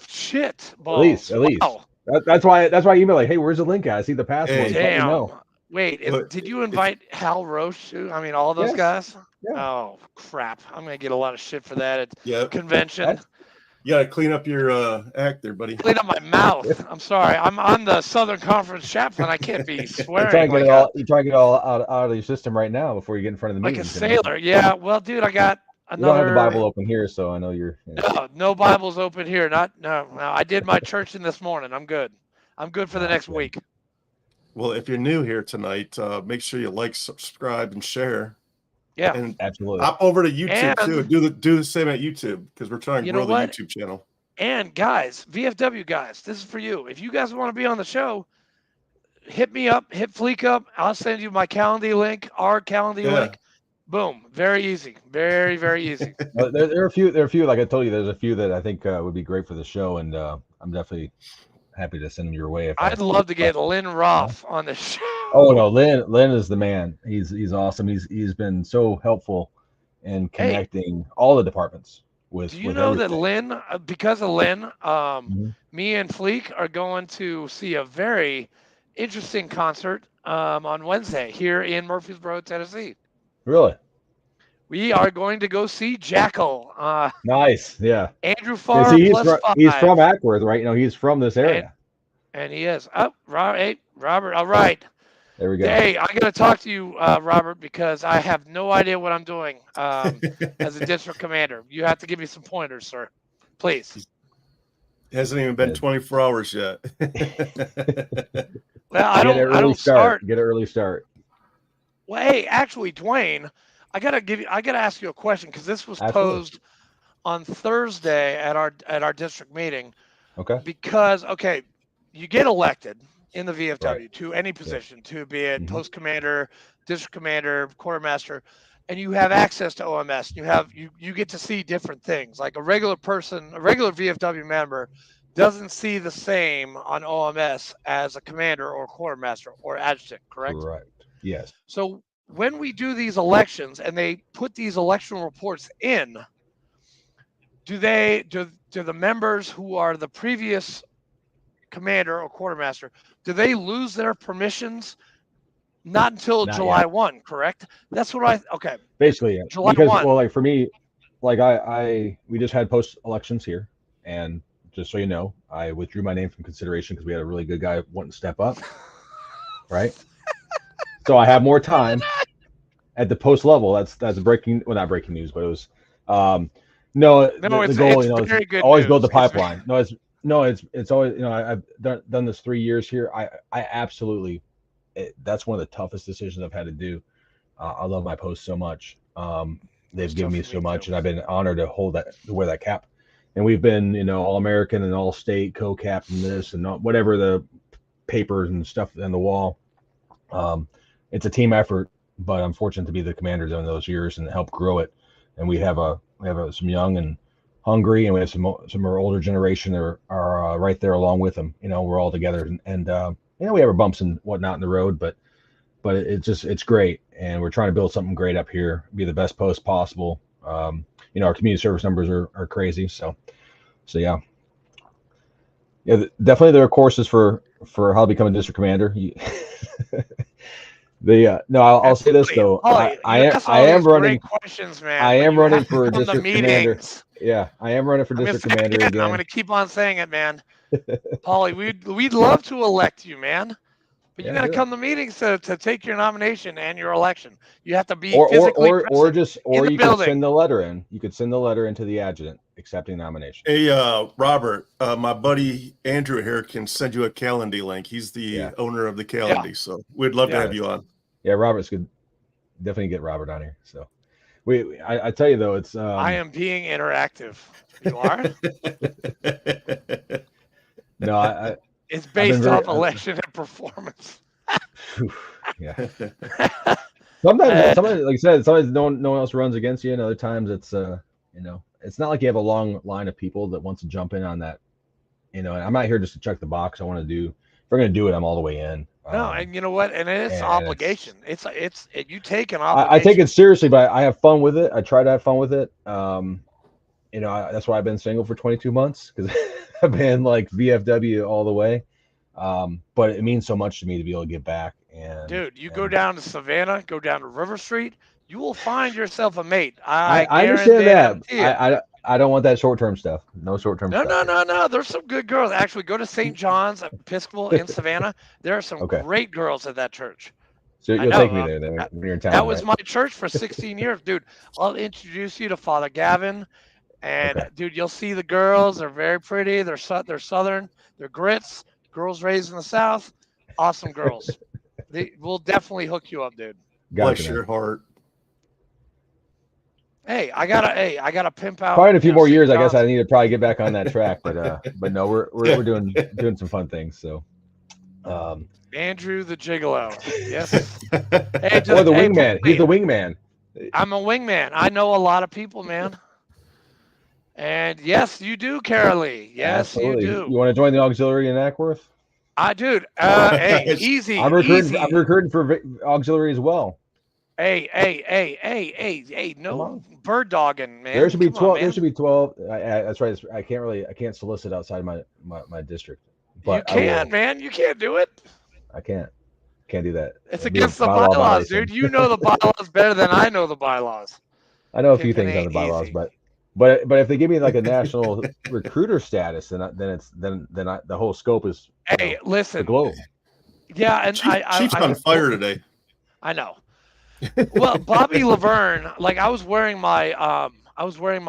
Shit! Balls. At least. Wow. That's why I email like, hey, where's the link at? I see the password. Damn. Wait, did you invite Hal Roche too? I mean, all those guys? Yeah. Oh, crap. I'm going to get a lot of shit for that at convention. You got to clean up your act there, buddy. Clean up my mouth. I'm sorry. I'm on the Southern Conference chaplain. I can't be swearing. You try to get it all out of your system right now before you get in front of the meeting. Like a sailor. Yeah. Well, dude, I got another. You don't have the Bible open here, so I know you're. No Bible's open here. No. I did my church in this morning. I'm good. I'm good for the next week. Well, if you're new here tonight, make sure you like, subscribe, and share. Yeah, and absolutely. Hop over to YouTube too. Do the same at YouTube because we're trying to grow the YouTube channel. And guys, VFW guys, this is for you. If you guys want to be on the show, hit me up, hit Fleek up. I'll send you my Calendly link, our Calendly link. Boom, very easy, very very easy. There are a few. Like I told you, there's a few that I think would be great for the show, and I'm definitely happy to send them your way. I'd love to get Lynn Roth on the show. Oh no, Lynn is the man. He's awesome. He's been so helpful in connecting all the departments with. Do you know that Lynn, because of Lynn, me and Fleek are going to see a very interesting concert on Wednesday here in Murfreesboro, Tennessee. Really? We are going to go see Jackal. Nice, yeah. Andrew Farr he's from Ackworth, right? He's from this area. And he is. Oh, Robert. All right. There we go. Hey, I got to talk to you, Robert, because I have no idea what I'm doing as a district commander. You have to give me some pointers, sir. Please. It hasn't even been 24 hours yet. Well, I don't start. Get an early start. Well, hey, actually, Dwayne, I gotta ask you a question because this was posed on Thursday at our district meeting. Okay. Because you get elected in the VFW to any position, to be it post commander, district commander, quartermaster, and you have access to OMS. You get to see different things. Like a regular VFW member doesn't see the same on OMS as a commander or quartermaster or adjutant, correct? Right. Yes. So when we do these elections and they put these election reports in, do the members who are the previous commander or quartermaster, do they lose their permissions? Not until Not July yet. 1, correct? That's what okay. Basically, yeah. July Because 1. well, like for me, like we just had post elections here, and just so you know, I withdrew my name from consideration because we had a really good guy wanting to step up, right? So I have more time at the post level. That's breaking, well, not breaking news, but it was the goal, is always build the pipeline. It's always, I've done this 3 years here. I absolutely, that's one of the toughest decisions I've had to do. I love my post so much. They've given me so much, and I've been honored to wear that cap. And we've been, All-American and All-State, co-captain this and whatever the papers and stuff on the wall. It's a team effort, but I'm fortunate to be the commander during those years and help grow it. And we have some young and hungry, and we have some of our older generation are right there along with them. We're all together, and we have our bumps and whatnot in the road, but it's great, and we're trying to build something great up here, be the best post possible. Our community service numbers are crazy, so yeah, definitely there are courses for how to become a district commander. I'll say this though, I am running questions, man. I am running for a district commander. Yeah, I am running for district commander again. I'm going to keep on saying it, man. Paulie, we'd love to elect you, man. But you got to come to meetings to take your nomination and your election. You have to be physically present or you could send the letter in. You could send the letter into the adjutant accepting nomination. Hey, Robert, my buddy Andrew here can send you a Calendly link. He's the owner of the Calendly, so we'd love to have you on. Yeah, Robert's good. Definitely get Robert on here. So I tell you though, it's I am being interactive. You are? No, it's based off election and performance. Yeah. Sometimes, like I said, sometimes no one else runs against you, and other times it's it's not like you have a long line of people that wants to jump in on that. I'm not here just to check the box. I want to do. If we're gonna do it, I'm all the way in. No, and you know what? And it's obligation. It's you take an obligation. I take it seriously, but I have fun with it. I try to have fun with it. That's why I've been single for 22 months, because I've been like VFW all the way. But it means so much to me to be able to give back. And dude, go down to Savannah, go down to River Street, you will find yourself a mate. I understand that. I don't want that short-term stuff. No short-term stuff. No. There's some good girls. Actually, go to St. John's Episcopal in Savannah. There are some great girls at that church. So you'll take me there when you're in town. That was my church for 16 years, dude. I'll introduce you to Father Gavin, and dude, you'll see the girls. They're very pretty. They're Southern. They're grits. Girls raised in the South. Awesome girls. They will definitely hook you up, dude. Bless your heart. Hey, I gotta pimp out. Probably in a few more years, I guess I need to probably get back on that track. But no, we're doing some fun things. So, Andrew the Gigolo, yes. Or the wingman. He's the wingman. I'm a wingman. I know a lot of people, man. And yes, you do, Carolee. Yes, absolutely. You do. You want to join the auxiliary in Ackworth? Dude. Hey, easy. I'm recruiting for auxiliary as well. Hey, no bird dogging, man. There should be 12. There should be 12. That's right. I can't solicit outside my district. But you can, man. You can't do it. I can't do that. It's against the bylaws, dude. You know the bylaws better than I know the bylaws. I know a few things on the bylaws, but if they give me like a national recruiter status, then the whole scope is listen, the globe. Yeah, and Chief's on fire today. I know. Well, Bobby Laverne, like I was wearing my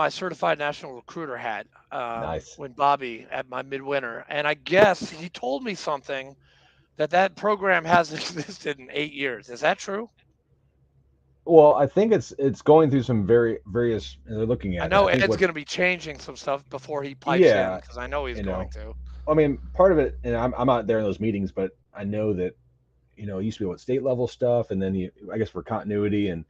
certified national recruiter hat nice. When Bobby at my midwinter, and I guess he told me something that program hasn't existed in 8 years. Is that true? Well, I think it's going through some various. They're looking at. I know Ed's going to be changing some stuff before he pipes in, because I know he's going to. I mean, part of it, and I'm not there in those meetings, but I know that. It used to be state level stuff, and then I guess for continuity, and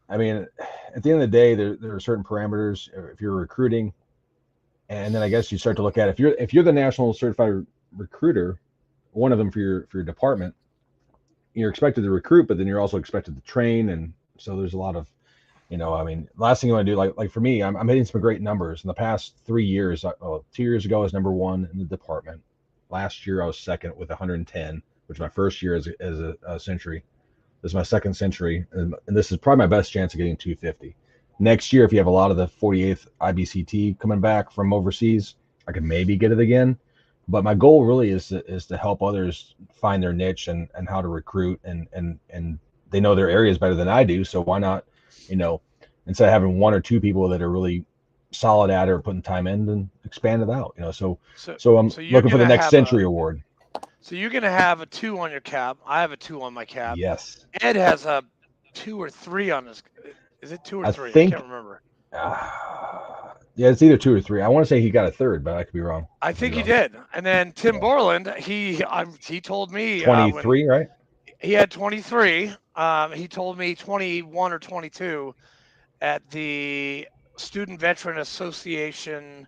I mean, at the end of the day, there are certain parameters if you're recruiting, and then I guess you start to look at if you're the national certified recruiter, one of them for your department, you're expected to recruit, but then you're also expected to train, and so there's a lot of, I mean, last thing you want to do, like for me, I'm hitting some great numbers in the past 3 years. 2 years ago I was number 1 in the department. Last year I was second with 110, which is my first year as a century. This is my second century, and this is probably my best chance of getting 250. Next year, if you have a lot of the 48th IBCT coming back from overseas, I could maybe get it again. But my goal really is to help others find their niche and how to recruit, and they know their areas better than I do. So why not, instead of having 1 or 2 people that are really solid at it or putting time in, and expand it out. So I'm looking for the next century award. So you're gonna have a 2 on your cap. I have a 2 on my cap. Yes. Ed has a 2 or 3 on his. Is it 2 or 3? I can't remember. Yeah, it's either 2 or 3. I want to say he got a 3rd, but I could be wrong. I think he did. And then Tim Borland, he told me 23, right? He had 23. He told me 21 or 22 at the Student Veteran Association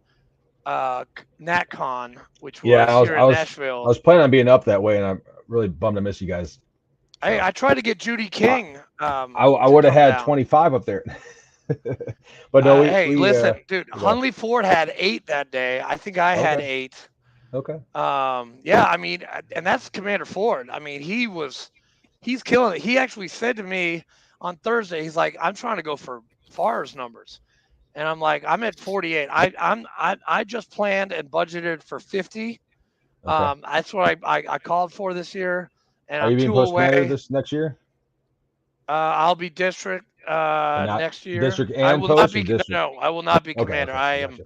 NatCon, which was here in Nashville. I was planning on being up that way, and I'm really bummed to miss you guys. Hey, I tried to get Judy King. I would have had 25 up there. But no, listen, dude, Hunley Ford had 8 that day. I think I had 8. Okay. Yeah, I mean, and that's Commander Ford. I mean, he's killing it. He actually said to me on Thursday, he's like, I'm trying to go for FARS numbers. And I'm like, I'm at 48. I just planned and budgeted for 50. Okay. That's what I called for this year. And Are you being post commander this next year? I'll be district next year. District and post or district? No, I will not be commander. Okay, I am.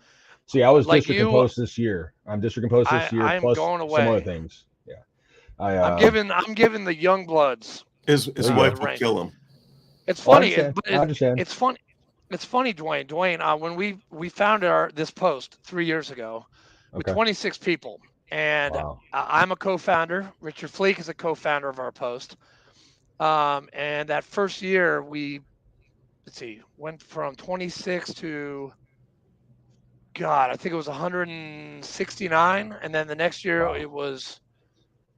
See, I was district and post this year. I'm district and post this year. I'm plus going away. Some other things. Yeah. I'm giving the young bloods. His wife will kill him. It's funny. I understand. It's funny. It's funny, Dwayne. Dwayne, when we founded this post 3 years ago with 26 people, and I'm a co-founder. Richard Fleek is a co-founder of our post. And that first year we, went from 26 to, God, I think it was 169. And then the next year it was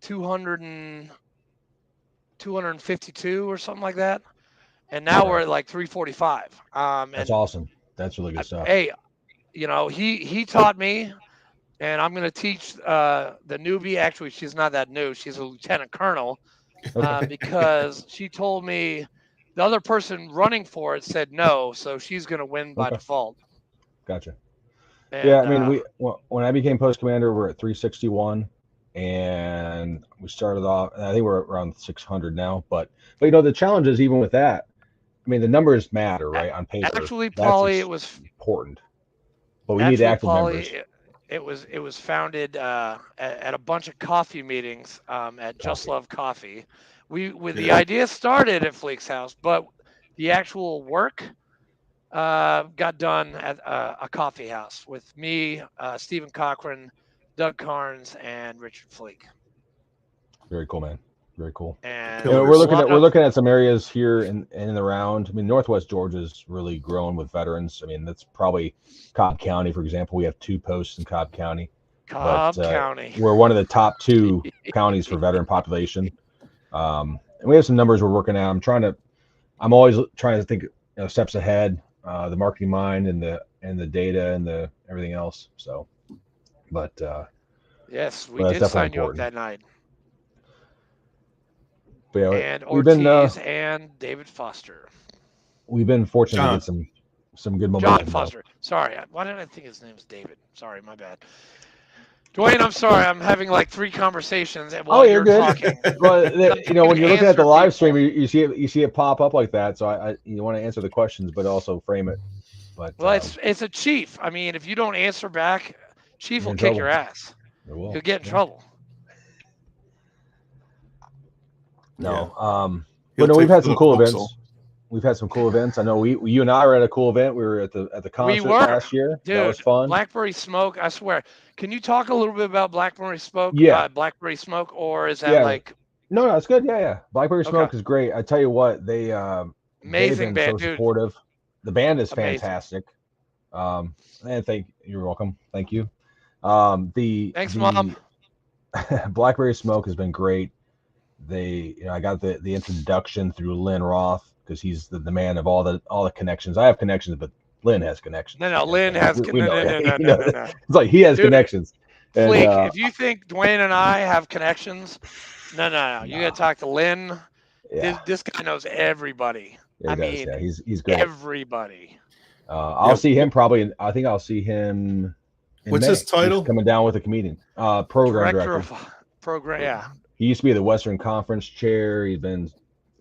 252 or something like that. And now we're at like 345. That's awesome. That's really good stuff. Hey, he taught me, and I'm going to teach the newbie. Actually, she's not that new. She's a lieutenant colonel. Because she told me the other person running for it said no, so she's going to win by default. Gotcha. And, yeah, I mean, when I became post commander, we're at 361, and we started off. I think we're around 600 now. But the challenge is even with that. I mean, the numbers matter, right? On paper. Actually, Paulie, it was important, but we need active members. It was founded at a bunch of coffee meetings at Just Love Coffee. The idea started at Fleek's house, but the actual work got done at a coffee house with me, Stephen Cochran, Doug Carnes, and Richard Fleek. Very cool, man. Very cool. And we're looking at some areas here in and around. I mean, Northwest Georgia's really growing with veterans. I mean, that's probably Cobb County, for example. We have 2 posts in Cobb County. County. We're one of the top 2 counties for veteran population. And we have some numbers we're working at. I'm always trying to think steps ahead, the marketing mind and the data and the everything else. So, but yes, we did sign you up that night. But yeah, and Ortiz and David Foster. We've been fortunate to get some good momentum. John Foster. Sorry, why did I think his name was David? Sorry, my bad. Dwayne, I'm sorry. I'm having like 3 conversations while you're good. Talking. Well, when you're looking at the live stream, you see it pop up like that. So you want to answer the questions, but also frame it. But it's a chief. I mean, if you don't answer back, chief will kick your ass. You'll get in trouble. No, but we've had some cool events. We've had some cool events. I know you and I were at a cool event. We were at the concert last year. Dude, that was fun. Blackberry Smoke. I swear. Can you talk a little bit about Blackberry Smoke? Yeah. Blackberry Smoke, or is that like? No, it's good. Yeah. Blackberry Smoke is great. I tell you what, amazing band, so supportive. The band is fantastic. And you're welcome. Thank you. Thanks, Mom. Blackberry Smoke has been great. I got the introduction through Lynn Roth because he's the man of all the connections. I have connections, but Lynn has connections. No, Lynn has. We know, No. It's like he has connections. And, Fleek, if you think Dwayne and I have connections, no. You got to talk to Lynn. Yeah. This guy knows everybody. Yeah, he's great. Everybody. I'll see him probably. I think I'll see him. What's May. his title? He's coming down with a comedian. Program director. Of program. Yeah. He used to be the Western Conference chair. He's been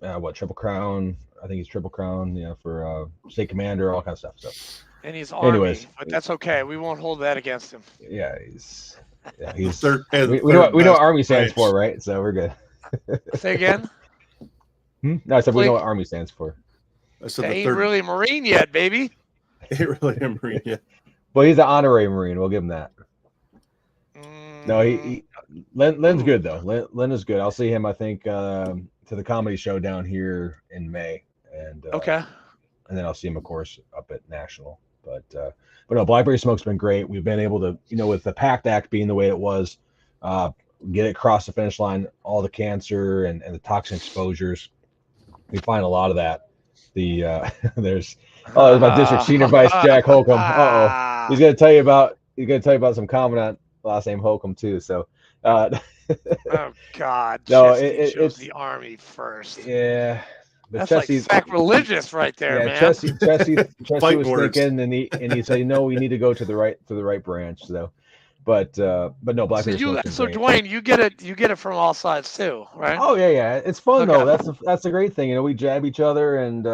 Triple Crown. I think he's Triple Crown. For state commander, all kinds of stuff. So. And he's Army, anyways, but that's okay. We won't hold that against him. Yeah, he's. We know what Army stands for, right? So we're good. Say again. No, I said we know what Army stands for. I said ain't really a Marine yet, baby. Ain't really a Marine yet. Well, he's an honorary Marine. We'll give him that. No, Lynn's good though. Lynn is good. I'll see him. I think to the comedy show down here in May, and okay. And then I'll see him, of course, up at National. But no, Blackberry Smoke's been great. We've been able to, with the PACT Act being the way it was, get it across the finish line. All the cancer and the toxin exposures, we find a lot of that. There's my district senior vice Jack Holcomb. He's gonna tell you about some commandant last name Holcomb too. So oh God, no, it's the Army first. Yeah, but that's like sacrilegious right there, man. Chessie was thinking, and he said, no, we need to go to the right branch. So, but no, Blackberry. So Dwayne, you get it from all sides too, right? Oh yeah, it's fun though. That's the great thing. We jab each other and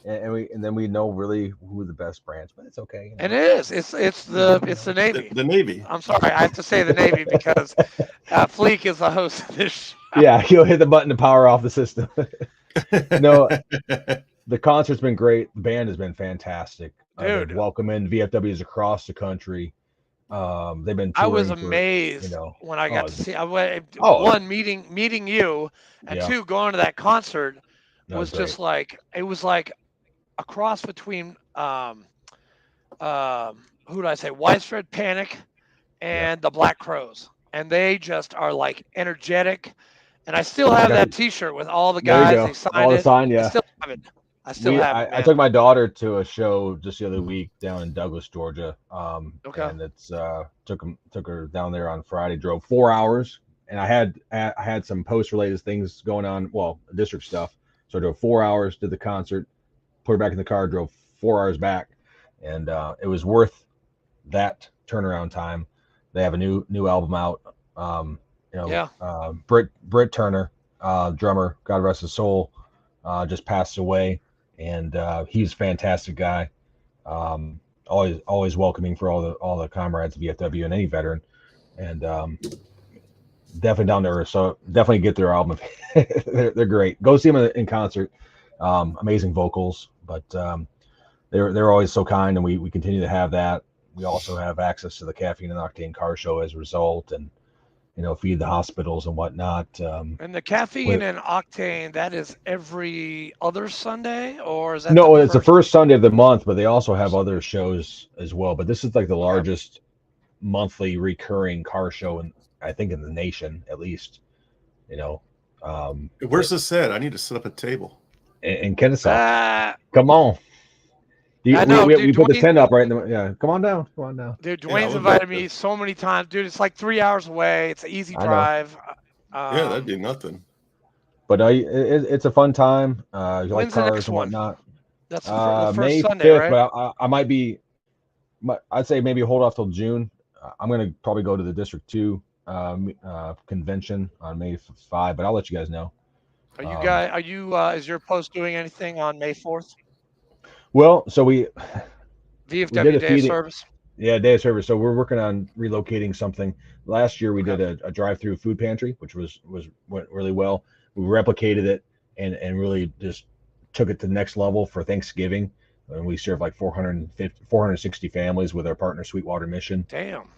then we know really who the best branch, but it's okay. And it is. It's the Navy. The Navy. I'm sorry, I have to say the Navy because Fleek is the host of this show. Yeah, he'll hit the button to power off the system. No, the concert's been great. The band has been fantastic. Dude, welcoming VFWs across the country. They've been. I was amazed when I got to see. One, meeting you, and two, going to that concert was just like it was like a cross between who did I say, Widespread Panic and the Black Crowes, and they just are like energetic. And I still have that T-shirt with all the guys. They signed all it. Signed, yeah. I still have it. I took my daughter to a show just the other week down in Douglas, Georgia. And it's took her down there on Friday. Drove 4 hours, and I had some post-related things going on. Well, district stuff. So I drove 4 hours, did the concert, put her back in the car, drove 4 hours back, and it was worth that turnaround time. They have a new album out. Britt Turner, drummer, God rest his soul, just passed away, and he's a fantastic guy. Always welcoming for all the comrades of VFW and any veteran, and definitely down there. So definitely get their album. they're great. Go see them in concert. Amazing vocals, but they're always so kind, and we continue to have that. We also have access to the Caffeine and Octane car show as a result, and feed the hospitals and whatnot. And the Caffeine and Octane, that is every other Sunday, or is that? No, it's the first Sunday of the month, but they also have other shows as well. But this is like the largest monthly recurring car show, I think in the nation, at least. Where's this at? I need to set up a table. In Kennesaw. Come on. We put the tent up right in the come on down. Dude, Dwayne's invited me so many times. Dude, it's like 3 hours away. It's an easy drive. Yeah, that'd be nothing. But it's a fun time. You like cars and whatnot. That's the first May Sunday, 5th, right? But I might be. I'd say maybe hold off till June. I'm gonna probably go to the District 2 convention on May 5, but I'll let you guys know. Is your post doing anything on May 4th? Well, so VFW Day of Service. Yeah, Day of Service. So we're working on relocating something. Last year we did a drive-through food pantry, which went really well. We replicated it and really just took it to the next level for Thanksgiving. And we served like 460 families with our partner Sweetwater Mission. Damn.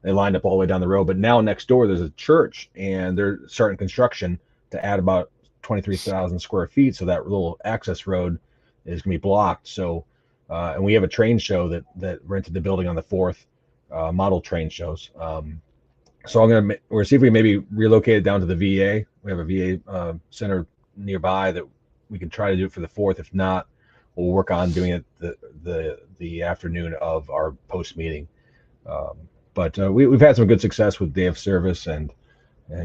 They lined up all the way down the road. But now next door there's a church, and they're starting construction to add about 23,000 square feet. So that little access road is going to be blocked. So, and we have a train show that rented the building on the 4th, model train shows. So we're see if we maybe relocate it down to the VA we have a VA center nearby that we can try to do it for the 4th. If not, we'll work on doing it the afternoon of our post meeting. But we've had some good success with day of service and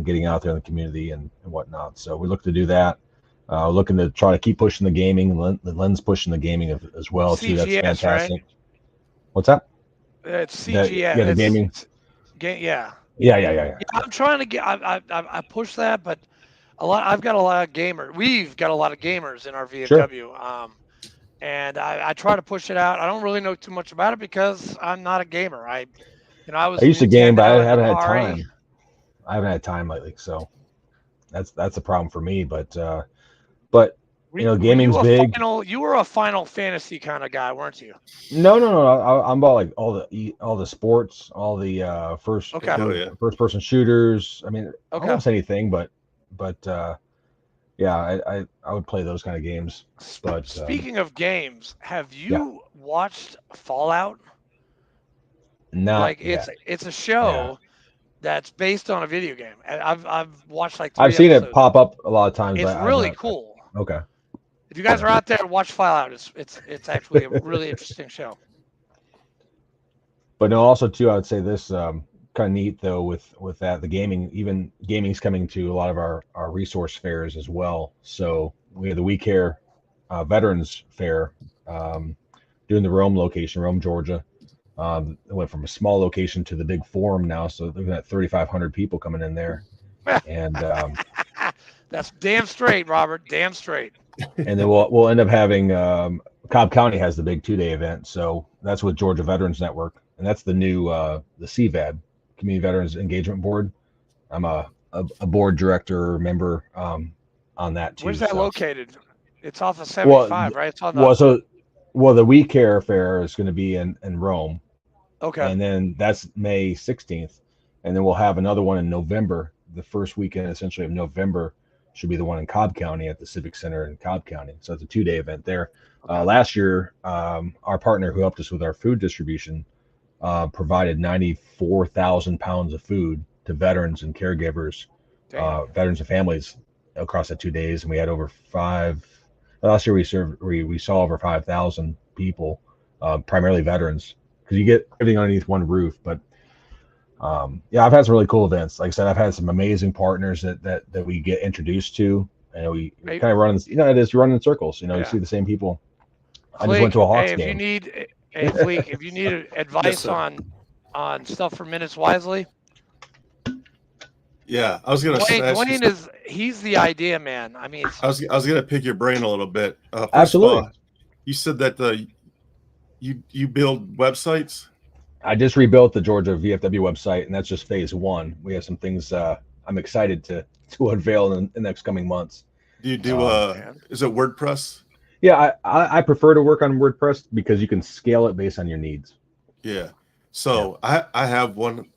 getting out there in the community and whatnot. So we look to do that. Looking to try to keep pushing the gaming. Len's pushing the gaming as well too. That's fantastic. Right? What's that? It's CGS. The gaming. Yeah. I'm trying to get. I push that, but I've got a lot of gamers. We've got a lot of gamers in our VFW. Sure. And I try to push it out. I don't really know too much about it because I'm not a gamer. I used to game, but I haven't had time. I haven't had time lately, so that's a problem for me. But gaming's big. You were a Final Fantasy kind of guy, weren't you? No. I'm about like all the sports, all the first person shooters. I mean, almost anything, but I would play those kind of games. But speaking of games, have you watched Fallout? Not it's a show that's based on a video game. I've watched like 3 I've seen episodes. It pop up a lot of times. It's really cool. Okay. If you guys are out there, watch Fallout. It's actually a really interesting show. But no, also too, I would say this kind of neat though with that the gaming's coming to a lot of our resource fairs as well. So we have the We Care Veterans Fair doing the Rome location, Rome, Georgia. It went from a small location to the big forum now, so they've got 3,500 people coming in there, and that's damn straight, Robert. Damn straight. And then we'll end up having Cobb County has the big 2-day event, so that's with Georgia Veterans Network, and that's the new the CVAD Community Veterans Engagement Board. I'm a board director member on that too. Where's that located? It's off of 75, right? It's on the the We Care Fair is going to be in Rome. Okay. And then that's May 16th. And then we'll have another one in November. The first weekend, essentially, of November should be the one in Cobb County at the Civic Center in Cobb County. So it's a 2-day event there. Okay. Last year, our partner who helped us with our food distribution provided 94,000 pounds of food to veterans and caregivers, veterans and families across the 2 days. And we had over last year we saw over 5,000 people, primarily veterans, because you get everything underneath one roof. But I've had some really cool events. Like I said, I've had some amazing partners that we get introduced to, and we kind of run. You run in circles. You see the same people. I just went to a Hawks game. If you need advice on stuff for Minutes Wisely. Yeah, I was gonna say Dwayne he's the idea man. I mean, I was gonna pick your brain a little bit. Absolutely. All, you said that you build websites. I just rebuilt the Georgia VFW website, and that's just phase 1. We have some things I'm excited to unveil in the next coming months. Do you do is it WordPress? Yeah, I prefer to work on WordPress because you can scale it based on your needs. Yeah. So I have one.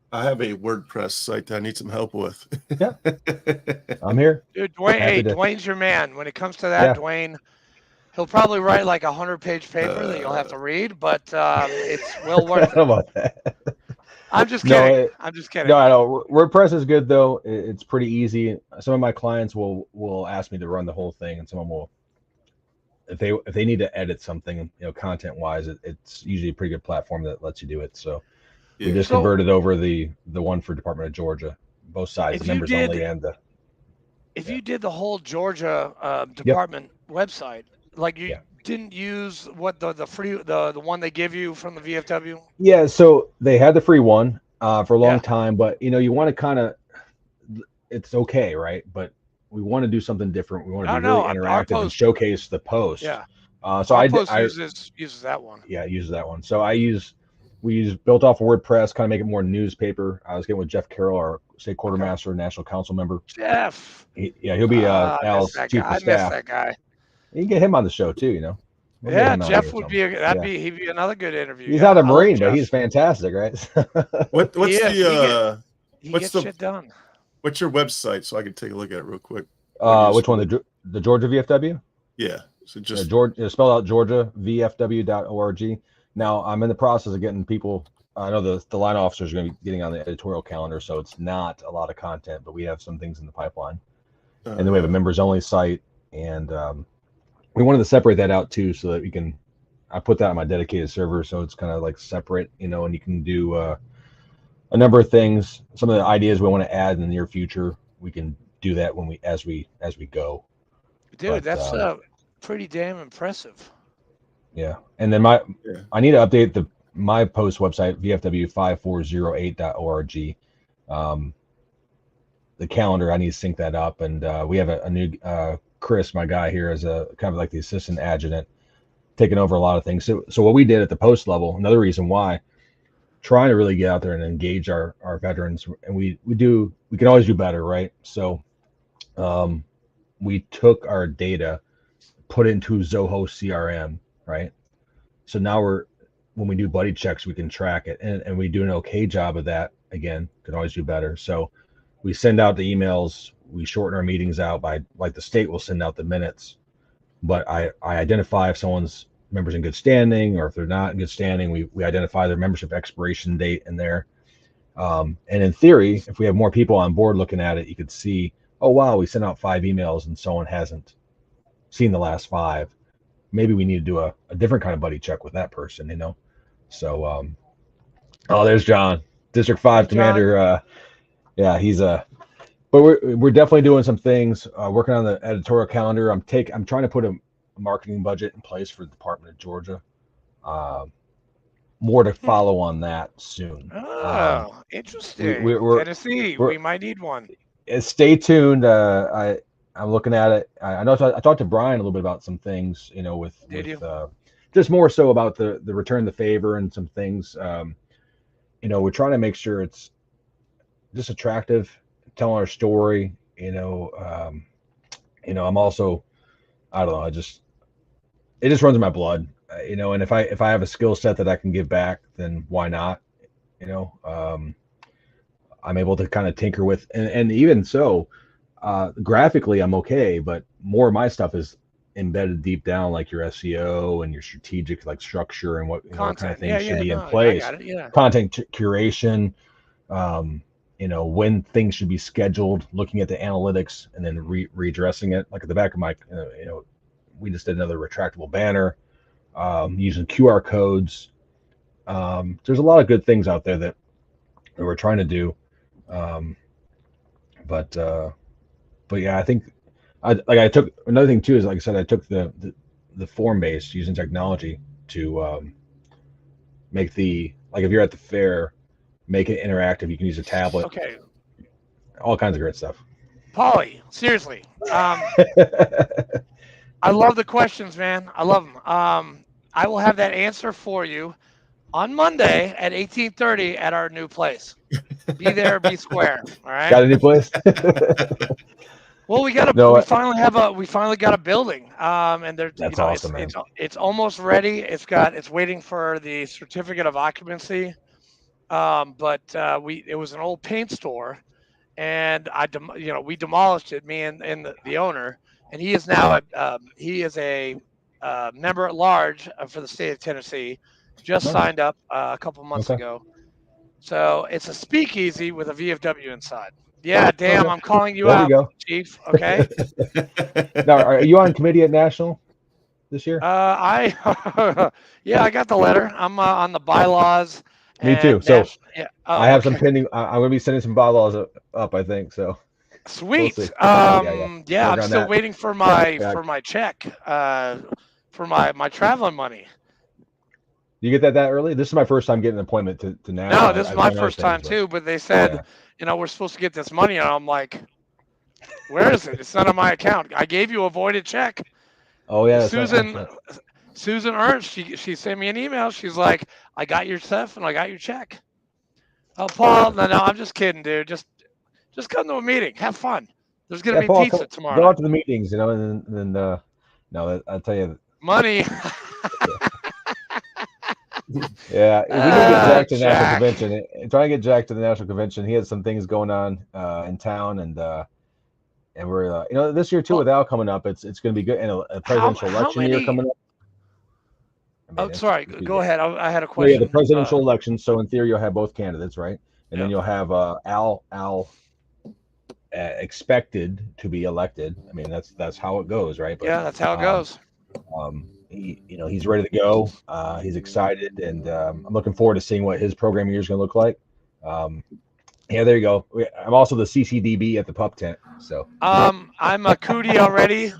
I have a WordPress site that I need some help with. Yeah, I'm here. Dude, Dwayne's your man. When it comes to that, Dwayne, he'll probably write like 100-page paper that you'll have to read, but it's well worth it. I don't know about that. I'm just kidding. I'm just kidding. No, I know. WordPress is good though. It's pretty easy. Some of my clients will ask me to run the whole thing, and some of them will, if they need to edit something, content wise, it's usually a pretty good platform that lets you do it. So. We just converted over the one for Department of Georgia, both sides, the members only and the. If you did the whole Georgia department website, like you didn't use the free the one they give you from the VFW. Yeah, so they had the free one for a long time, but you want to kind of, it's okay, right? But we want to do something different. We want to be really interactive and showcase the post. Yeah. So I uses that one. Yeah, uses that one. So we use built off of WordPress, kind of make it more newspaper. I was getting with Jeff Carroll, our state quartermaster, national council member. Jeff. He'll be Al's chief of staff. I miss that guy. You can get him on the show too, We'll Jeff would be he'd be another good interview. He's not a Marine, but he's fantastic, right? What's the he gets shit done. What's your website so I can take a look at it real quick? Which one? The Georgia VFW? Yeah. So just Georgia, spell out Georgia VFW.org. Now I'm in the process of getting people I know the line officers are going to be getting on the editorial calendar, so it's not a lot of content, but we have some things in the pipeline. And then we have a members only site, and we wanted to separate that out too, so that we can. I put that on my dedicated server, so it's kind of like separate, and you can do a number of things. Some of the ideas we want to add in the near future, we can do that as we go. Dude, But, that's pretty damn impressive. Yeah, and then I need to update my post website, vfw5408.org. The calendar, I need to sync that up, and we have a new Chris, my guy here, is a kind of like the assistant adjutant, taking over a lot of things. So what we did at the post level, another reason why, trying to really get out there and engage our veterans, and we can always do better, right? So we took our data, put it into Zoho CRM, right? So now when we do buddy checks, we can track it, and we do an okay job of that. Again, can always do better. So we send out the emails, we shorten our meetings out by, like the state will send out the minutes, but I identify if someone's members in good standing, or if they're not in good standing, we identify their membership expiration date in there. And in theory, if we have more people on board looking at it, you could see, oh wow, we sent out 5 emails and someone hasn't seen the last 5. Maybe we need to do a different kind of buddy check with that person, So, there's John, District 5 Commander. Yeah, he's but we're definitely doing some things, working on the editorial calendar. I'm trying to put a marketing budget in place for the Department of Georgia. More to follow on that soon. Oh, interesting. Tennessee, we might need one. Stay tuned. I'm looking at it. I know I talked to Brian a little bit about some things, with just more so about the return the favor and some things. We're trying to make sure it's just attractive, telling our story. I'm also, I don't know, it just runs in my blood, and if I have a skill set that I can give back, then why not? I'm able to kind of tinker with, and even so, graphically I'm okay, but more of my stuff is embedded deep down, like your SEO and your strategic structure and what kind of things should be in place. Content curation, when things should be scheduled, looking at the analytics and then redressing it. Like at the back of my, we just did another retractable banner, using QR codes. There's a lot of good things out there that we're trying to do. But yeah, I think I took another thing too, is like I said, I took the form based, using technology to make if you're at the fair, make it interactive. You can use a tablet. Okay. All kinds of great stuff. Paulie, seriously. I love the questions, man. I love them. I will have that answer for you on Monday at 18:30 at our new place. Be there, be square. All right. Got a new place? Well, we finally got a building. And that's awesome, man. It's almost ready. It's waiting for the certificate of occupancy. But it was an old paint store, and we demolished it, me and the owner, and he is now a member at large for the state of Tennessee. Just signed up a couple months ago. So it's a speakeasy with a VFW inside. Yeah, damn, okay. I'm calling you out, Chief. Okay. Now, are you on committee at National this year? I got the letter. I'm on the bylaws. Me too. So I have some pending. I'm going to be sending some bylaws up, I think. So sweet. We'll I'm still waiting for my check for my traveling money. You get that early? This is my first time getting an appointment to National. No, this is my first time too. But they said, we're supposed to get this money, and I'm like, where is it? It's not on my account. I gave you a voided check. Oh yeah, Susan Ernst, she sent me an email. She's like, I got your stuff and I got your check. Oh, Paul, no, I'm just kidding, dude. Just come to a meeting. Have fun. There's gonna be pizza tomorrow. Go out to the meetings, and then no, I'll tell you. Money. Yeah, we need to get Jack to the National Convention. Trying to get Jack to the National Convention. He has some things going on in town, and we're this year too with Al coming up. It's going to be good, and a presidential election year coming up. Sorry. Go ahead. I had a Well, question. yeah, the presidential election. So in theory, you'll have both candidates, right? And then Yeah. you'll have Al expected to be elected. I mean, that's how it goes, right? But, Yeah, that's how it goes. He's ready to go. He's excited, and I'm looking forward to seeing what his program year is going to look like. Yeah, there you go. I'm also the CCDB at the pup tent. So I'm a cootie already,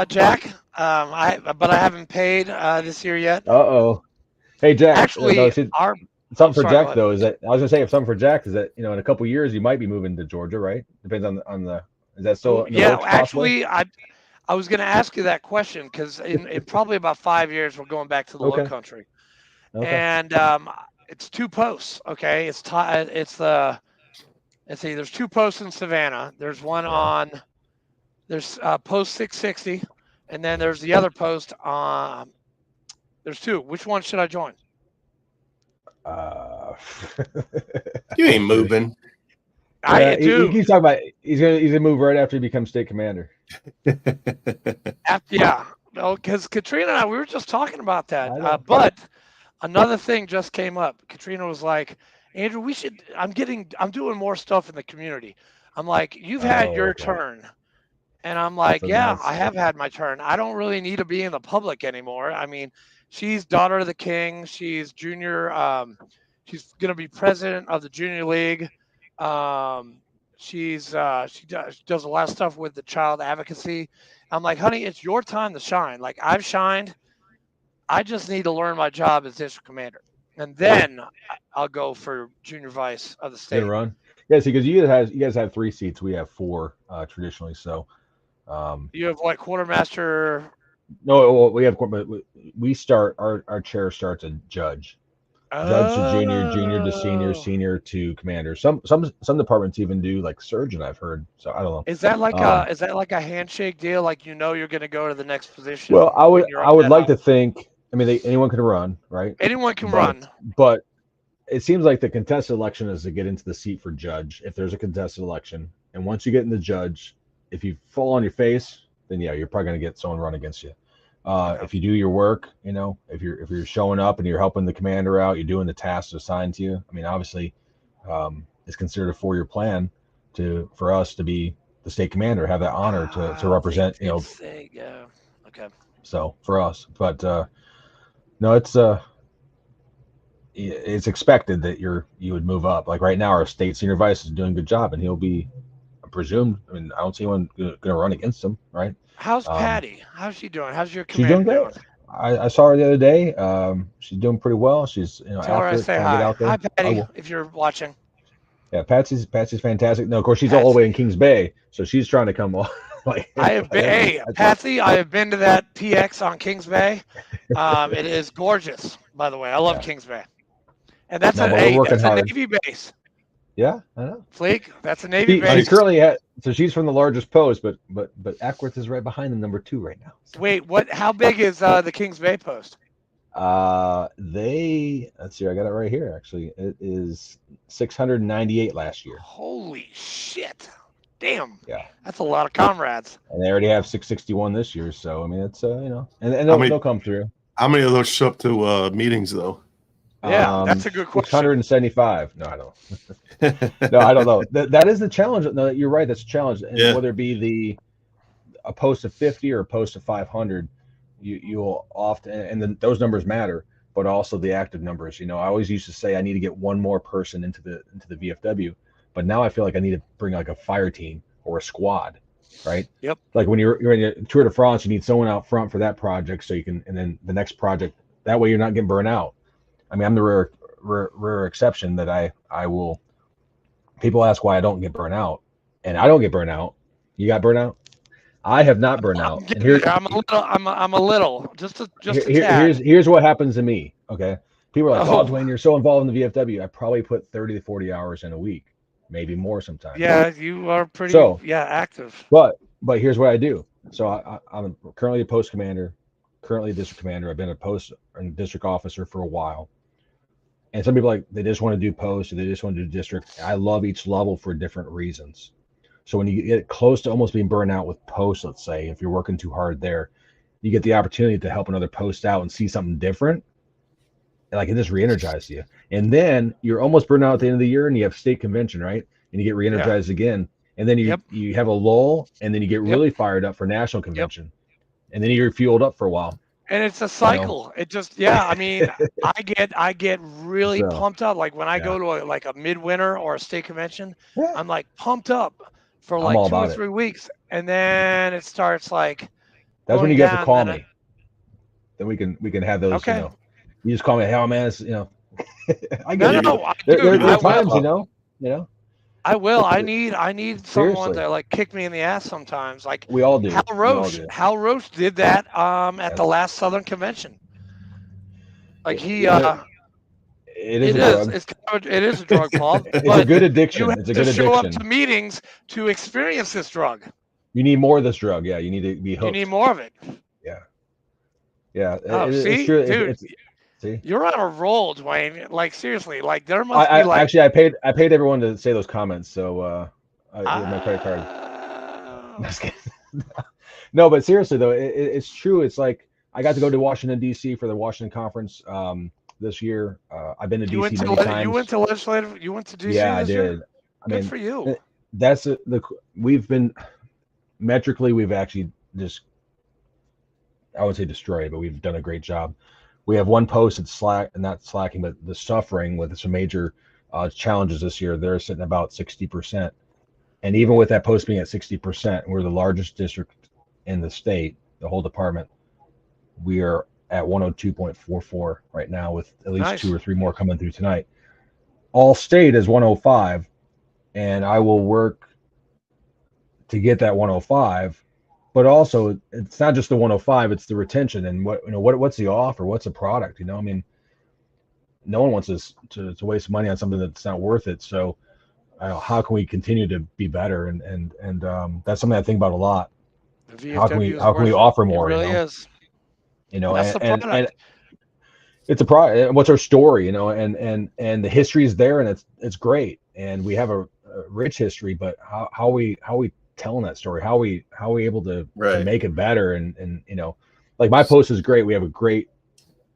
Jack. But I haven't paid this year yet. Hey Jack. Actually, something for Jack though is that I was gonna say if something for Jack is that in a couple of years you might be moving to Georgia, right? Depends on the. Is that still? Yeah, actually, I was gonna ask you that question because in probably about 5 years we're going back to the Low Country, and it's 2 posts. Okay, it's the. Let's see. There's 2 posts in Savannah. There's one on. There's post 660, and then there's the other post on. There's 2. Which one should I join? You ain't moving. I do. He keeps talking about he's gonna move right after he becomes state commander. Yeah, because Katrina and I we were just talking about that. But another thing just came up. Katrina was like, Andrew, I'm doing more stuff in the community. I'm like, you've had your turn. And I'm like, I have had my turn. I don't really need to be in the public anymore. I mean, she's daughter of the king. She's junior. She's going to be president of the junior league. She does a lot of stuff with the child advocacy. I'm like, honey, it's your time to shine. Like I've shined. I just need to learn my job as district commander. And then I'll go for junior vice of the state. Run. Yeah, see, because you guys have 3 seats. We have 4 traditionally. So you have what, quartermaster? No, we have. We start our chair starts at judge. Judge to junior to senior to commander. Some departments even do like surgeon. I've heard. So I don't know. Is that like a handshake deal? Like you're going to go to the next position. Well, I would like to think. I mean, anyone can run, right? Anyone can run. But it seems like the contested election is to get into the seat for judge. If there's a contested election, and once you get in the judge, if you fall on your face, then yeah, you're probably going to get someone run against you. If you do your work, if you're showing up and you're helping the commander out, you're doing the tasks assigned to you. I mean, obviously, it's considered a 4-year plan for us to be the state commander, have that honor to represent. Yeah. Okay. So for us, but no, it's expected that you would move up. Like right now, our state senior vice is doing a good job, and he'll be presumed. I mean, I don't see anyone going to run against him, right? How's Patty? How's she doing? How's your commander doing good? I saw her the other day. She's doing pretty well. She's tell her I say hi. Out there. Hi, Patty, if you're watching. Yeah, Patsy's fantastic. No, of course she's all the way in Kings Bay, so she's trying to come off. Patsy, I have been to that PX on Kings Bay. It is gorgeous, by the way. I love Kings Bay, and that's a Navy base. Yeah, I know. Fleek, that's a Navy base. She currently so she's from the largest post, but Ackworth is right behind them, number 2 right now. So. Wait, what? How big is the Kings Bay post? Let's see, I got it right here. Actually, it is 698 last year. Holy shit! Damn. Yeah, that's a lot of comrades. And they already have 661 this year, so I mean, it's and they'll come through. How many of those show up to meetings though? Yeah, that's a good question. 675. No, I don't. No, I don't know. That is the challenge. No, you're right. That's a challenge. And whether it be a post of 50 or a post of 500, you'll often, and then those numbers matter, but also the active numbers. I always used to say I need to get one more person into the VFW, but now I feel like I need to bring like a fire team or a squad, right? Yep. Like when you're in a Tour de France, you need someone out front for that project, so you can, and then the next project. That way, you're not getting burnt out. I mean, I'm the rare exception that I will. People ask why I don't get burnt out, and I don't get burnt out. You got burnt out? I have not burned out. And I'm a little. Just a tad. Here's what happens to me. Okay, people are like, "Oh, Dwayne, you're so involved in the VFW." I probably put 30 to 40 hours in a week, maybe more sometimes. Yeah, you are pretty. Active. But here's what I do. So I'm currently a post commander, currently a district commander. I've been a post and district officer for a while. And some people they just want to do post or they just want to do district. I love each level for different reasons. So when you get close to almost being burned out with post, let's say, if you're working too hard there, you get the opportunity to help another post out and see something different. like it just re-energizes you. And then you're almost burned out at the end of the year, and you have state convention, right? And you get re-energized again, and then you have a lull, and then you get really fired up for national convention, and then you're fueled up for a while. And it's a cycle. It just, I mean, I get really pumped up. Like when I go to a midwinter or a state convention, I'm like pumped up for like 2 or 3 weeks, and then it starts like. That's when you get to call me. Then we can have those. Okay. You just call me, "Hell, man, it's, I get it. There are times, you know. I will. I need someone to like kick me in the ass sometimes. Like we all do. Hal Roche did that at the last Southern Convention. Like he it is a drug, Paul. It's a good addiction. It's a good addiction. You have to show up to meetings to experience this drug. You need more of this drug. Yeah, you need to be hooked. You need more of it. Yeah. See, it's true. Dude, see? You're on a roll, Dwayne. Like seriously, like there must be like. Actually, I paid everyone to say those comments, so my credit card. I'm just kidding. No, but seriously though, it's true. It's like I got to go to Washington D.C. for the Washington conference this year. I've been to D.C. many times. You went to legislative. You went to D.C. Yeah, I did. Year? Good for you. That's we've been metrically. We've actually just. I would say destroyed, but we've done a great job. We have one post that's not slacking, but the suffering with some major challenges this year. They're sitting about 60%. And even with that post being at 60%, we're the largest district in the state, the whole department. We are at 102.44 right now with at least 2 or 3 more coming through tonight. All state is 105, and I will work to get that 105. But also, it's not just the 105; it's the retention and what's the offer, what's the product. I mean, no one wants us to waste money on something that's not worth it. So, how can we continue to be better? And that's something I think about a lot. How can we offer more? It really is. That's the product. And it's a product. What's our story? And the history is there, and it's great, and we have a rich history. But how we telling that story, how are we able to make it better, and like my post is great. We have a great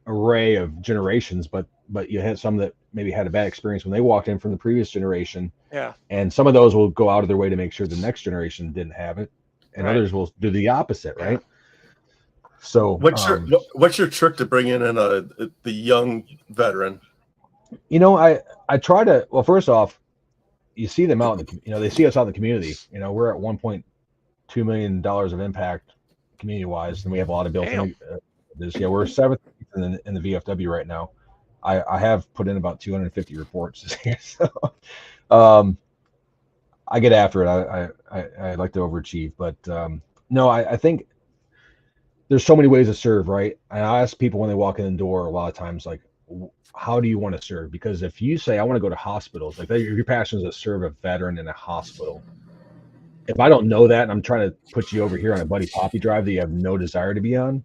array of generations, but you had some that maybe had a bad experience when they walked in from the previous generation, and some of those will go out of their way to make sure the next generation didn't have it, and others will do the opposite, right? So what's your trick to bring in the young veteran? I try to, well, first off, you see them out, they see us out in the community. We're at $1.2 million of impact community wise, and we have a lot of built in. We're 7th in the VFW right now. I have put in about 250 reports this year, so I get after it. I like to overachieve, but no, I think there's so many ways to serve, right? And I ask people when they walk in the door a lot of times, like, how do you want to serve? Because if you say, I want to go to hospitals, like your passion is to serve a veteran in a hospital. If I don't know that, and I'm trying to put you over here on a buddy poppy drive that you have no desire to be on,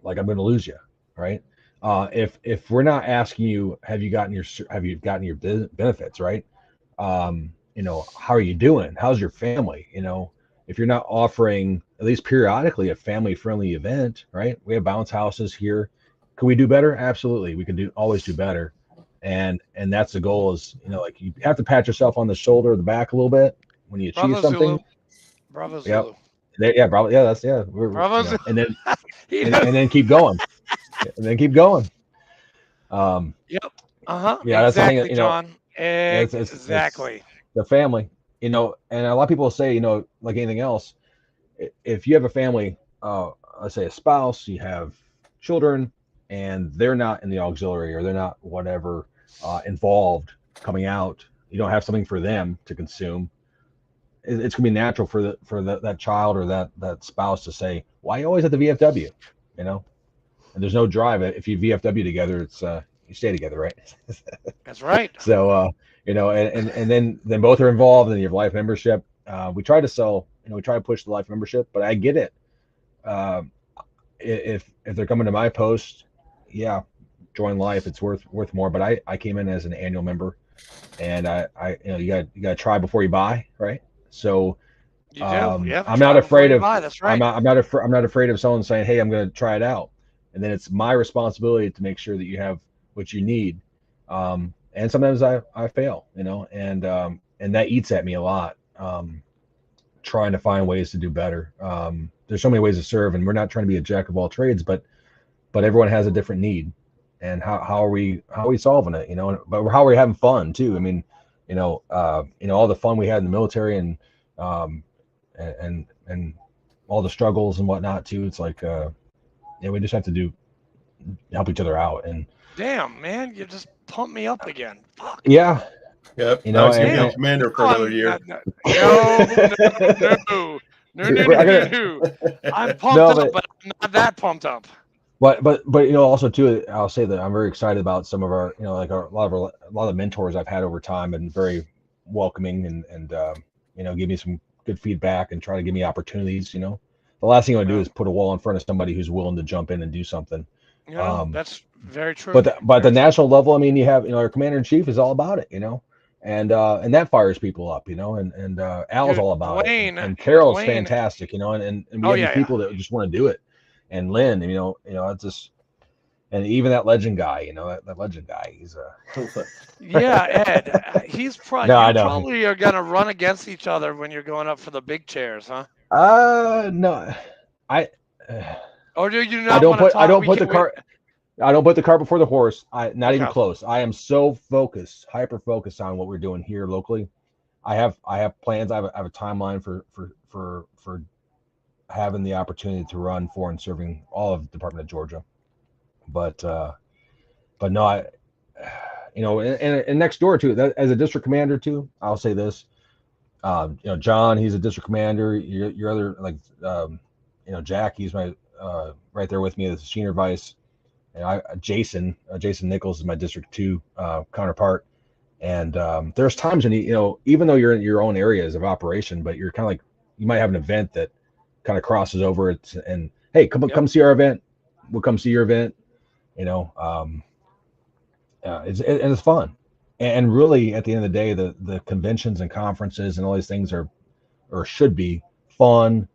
like I'm going to lose you, right? If we're not asking you, have you gotten your benefits, right? How are you doing? How's your family? If you're not offering at least periodically a family-friendly event, right? We have bounce houses here. Can we do better? Absolutely. We can always do better. And that's the goal is, like you have to pat yourself on the shoulder or the back a little bit when you achieve something. Bravo Zulu. Bravo. Yeah, that's Bravo Zulu. And then and then keep going. And then keep going. Yep. Yeah, that's exactly, the thing, John. Exactly. It's the family, and a lot of people say, like anything else, if you have a family, let's say a spouse, you have children, and they're not in the auxiliary or they're not whatever involved coming out, you don't have something for them to consume. It's gonna be natural for that child or that spouse to say, "Why are you always at the VFW?" And there's no drive. If you VFW together, it's you stay together, right? That's right. So and then both are involved in your life membership. We try to sell, we try to push the life membership, but I get it. If they're coming to my post, join life. It's worth more. But I came in as an annual member, and you gotta try before you buy, right? So you do. I'm not afraid of. That's right. I'm not afraid of someone saying, "Hey, I'm going to try it out." and then it's my responsibility to make sure that you have what you need. And sometimes I fail, and that eats at me a lot. Trying to find ways to do better. There's so many ways to serve, and we're not trying to be a jack of all trades, but everyone has a different need, and how are we solving it? But how are we having fun too? I mean, all the fun we had in the military, and all the struggles and whatnot too. It's like, we just have to help each other out. And damn, man, you just pumped me up again. Fuck. Yeah. Yep. Now he's gonna be a commander for another year. No. I'm pumped up, but I'm not that pumped up. But also too, I'll say that I'm very excited about some of our, like a lot of the mentors I've had over time, and very welcoming and give me some good feedback and try to give me opportunities. The last thing I want to do is put a wall in front of somebody who's willing to jump in and do something. That's very true. But at the national level, I mean, you have, our commander in chief is all about it, and that fires people up, and Al's all about it, and Carol's fantastic, and we have people that just want to do it, and Lynn, it's just, and even that legend guy, that legend guy, he's Ed, he's probably are gonna run against each other when you're going up for the big chairs, huh? No, or do you not? I don't put the cart before the horse. Not even close. I am so hyper focused on what we're doing here locally. I have plans. I have a timeline for having the opportunity to run for and serving all of the Department of Georgia. But no, and next door too, as a district commander too, I'll say this. John, he's a district commander. Your other, Jack, he's my right there with me as a senior vice. And Jason Nichols is my District 2 counterpart. And there's times when even though you're in your own areas of operation, but you're kind of like, you might have an event that kind of crosses over it, and hey, come see our event. We'll come see your event. It's fun. And really, at the end of the day, the conventions and conferences and all these things are, or should be, fun,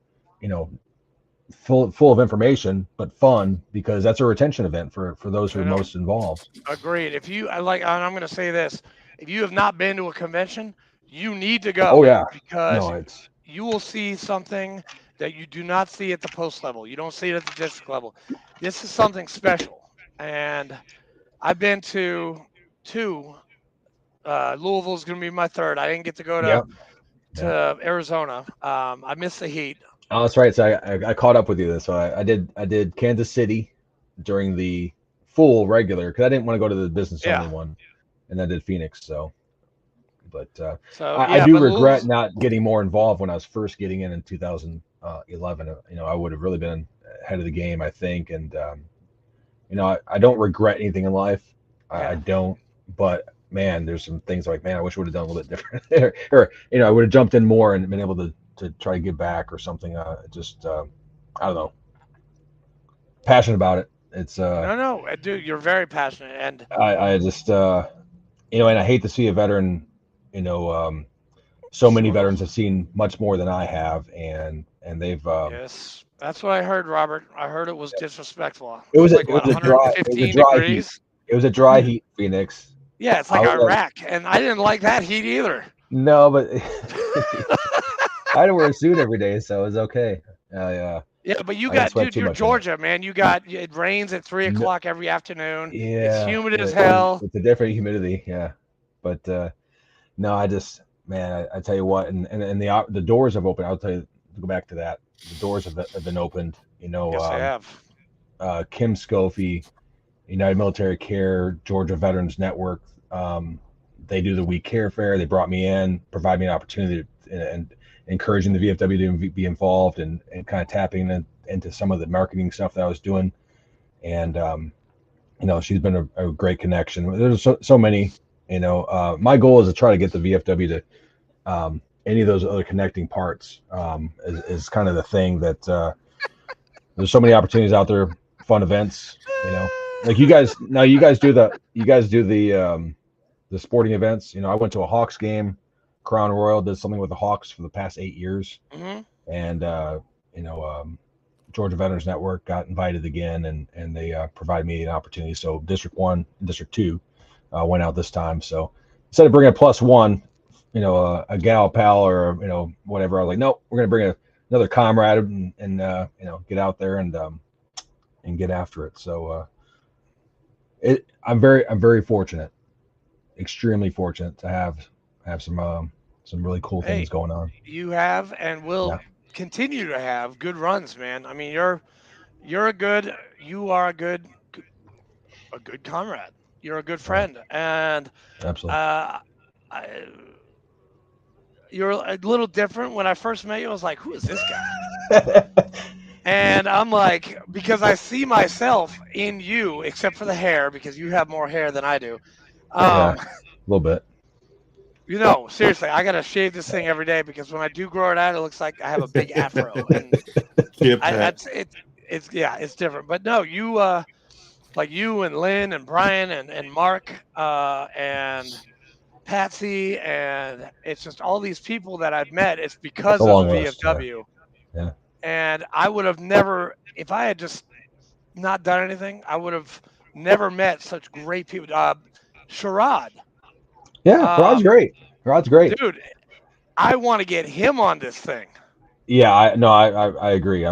full of information, but fun, because that's a retention event for those who are most involved. Agreed. If you I'm going to say this, if you have not been to a convention, you need to go. Oh yeah, because you will see something that you do not see at the post level. You don't see it at the district level. This is something special, and I've been to 2. Louisville's going to be my 3rd. I didn't get to go to Arizona. I missed the heat. Oh, that's right. So I caught up with you. So I did Kansas City during the full regular, because I didn't want to go to the business only one, and I did Phoenix. So, but I do regret not getting more involved when I was first getting in 2011. I would have really been ahead of the game, I think. And I don't regret anything in life. I don't. But man, there's some things like, man, I wish I would have done a little bit different, or I would have jumped in more and been able to try to give back or something. I don't know. Passionate about it. It's no, dude, you're very passionate, and I just and I hate to see a veteran. So many veterans have seen much more than I have, and they've. Yes, that's what I heard, Robert. I heard it was disrespectful. It was a dry heat, Phoenix. Yeah, it's like Iraq, and I didn't like that heat either. No, but I had to wear a suit every day, so it was okay. Yeah, but you're Georgia, man. It rains at 3:00 every afternoon. Yeah, it's humid as hell. It's a different humidity, yeah. But no, I just, man, I tell you what, and the doors have opened. I'll tell you, to go back to that, the doors have been opened. Yes, they have. Kim Scofie, United Military Care, Georgia Veterans Network. They do the We Care Fair. They brought me in, provide me an opportunity and encouraging the VFW to be involved and kind of tapping into some of the marketing stuff that I was doing. And, she's been a great connection. There's so many, my goal is to try to get the VFW to any of those other connecting parts is kind of the thing that there's so many opportunities out there, fun events, like you guys do the sporting events. I went to a Hawks game. Crown Royal did something with the Hawks for the past 8 years. Mm-hmm. And Georgia Veterans Network got invited again, and they provided me an opportunity. So District 1 and District 2 went out this time. So instead of bringing a +1, a gal pal or whatever, I was like, nope, we're gonna bring another comrade and get out there and get after it. So I'm very fortunate, extremely fortunate to have some really cool things going on. You have and will continue to have good runs, man. I mean, you are a good comrade. You're a good friend, and absolutely. You're a little different. When I first met you, I was like, who is this guy? And I'm like, because I see myself in you, except for the hair, because you have more hair than I do. A little bit. Seriously, I gotta shave this thing every day because when I do grow it out, it looks like I have a big afro, and it's different. But no, you like you and Lynn and Brian and Mark and Patsy, and it's just all these people that I've met. It's because of VFW. Yeah. And I would have never, if I had just not done anything, I would have never met such great people. Sherrod. Yeah, Rod's great. Dude, I want to get him on this thing. Yeah, I agree.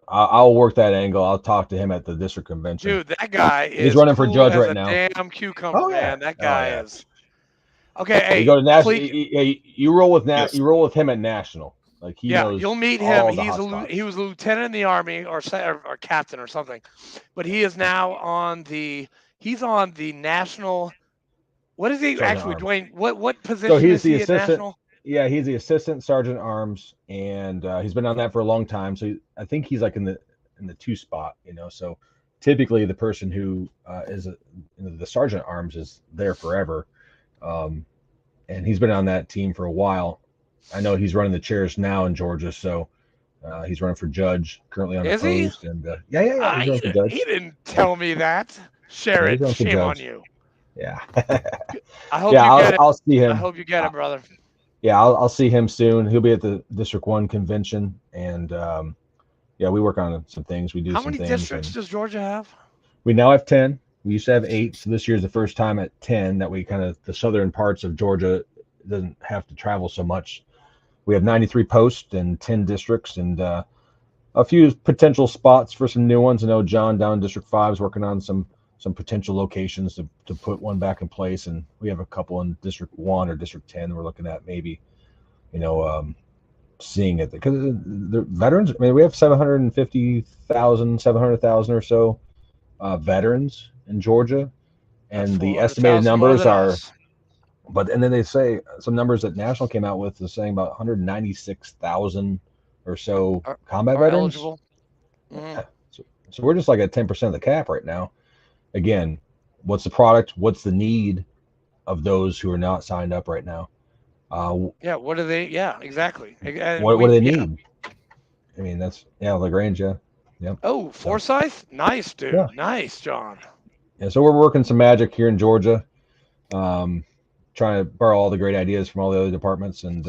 I'll work that angle. I'll talk to him at the district convention. Dude, that guy he's running for judge right now. Damn cucumber, man. That guy is. Okay, hey, you go to national. You roll with You roll with him at national. Like he knows. You'll meet him. He was a lieutenant in the Army or captain or something, but he is now on the. He's on the national. What is he actually, Dwayne? What position is he at national? Yeah, he's the assistant sergeant arms, and he's been on that for a long time. So I think he's like in the 2 spot, So typically the person who is the sergeant arms is there forever, and he's been on that team for a while. I know he's running the chairs now in Georgia, so he's running for judge currently on Is opposed. he? And he's running for judge. He didn't tell me that. Shame on you. Yeah. I hope you get it. I'll see him. I hope you get it, brother. Yeah, I'll see him soon. He'll be at the District 1 convention, and we work on some things. We do How some many things. districts does Georgia have? We now have 10. We used to have 8, so this year's the first time at 10 that we the southern parts of Georgia doesn't have to travel so much. We have 93 posts and 10 districts, and a few potential spots for some new ones. I know John down in District 5 is working on some potential locations to put one back in place, and we have a couple in District 1 or District 10 we're looking at maybe seeing it, because the veterans, I mean, we have 700,000 or so veterans in Georgia, and the estimated numbers are and then they say some numbers that National came out with is saying about 196,000 or so combat veterans. Eligible. Mm-hmm. So we're just like at 10% of the cap right now. Again, what's the product? What's the need of those who are not signed up right now? What do they? Yeah, exactly. What do they need? I mean, that's Lagrange. Yeah. Oh, Forsyth, nice, dude. Yeah. Nice, John. Yeah, so we're working some magic here in Georgia, trying to borrow all the great ideas from all the other departments, and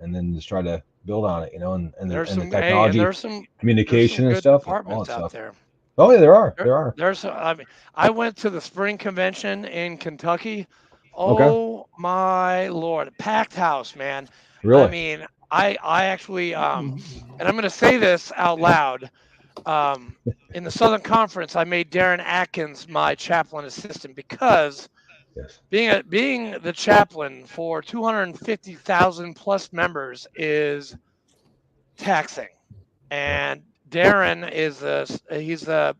then just try to build on it, and the technology, communication, and stuff. All that stuff. There. Oh yeah, there are. There's. I mean, I went to the spring convention in Kentucky. Oh my Lord, packed house, man. Really? I mean, I actually, and I'm going to say this out loud. In the Southern Conference, I made Darren Atkins my chaplain assistant because being the chaplain for 250,000 plus members is taxing, and Darren is he's the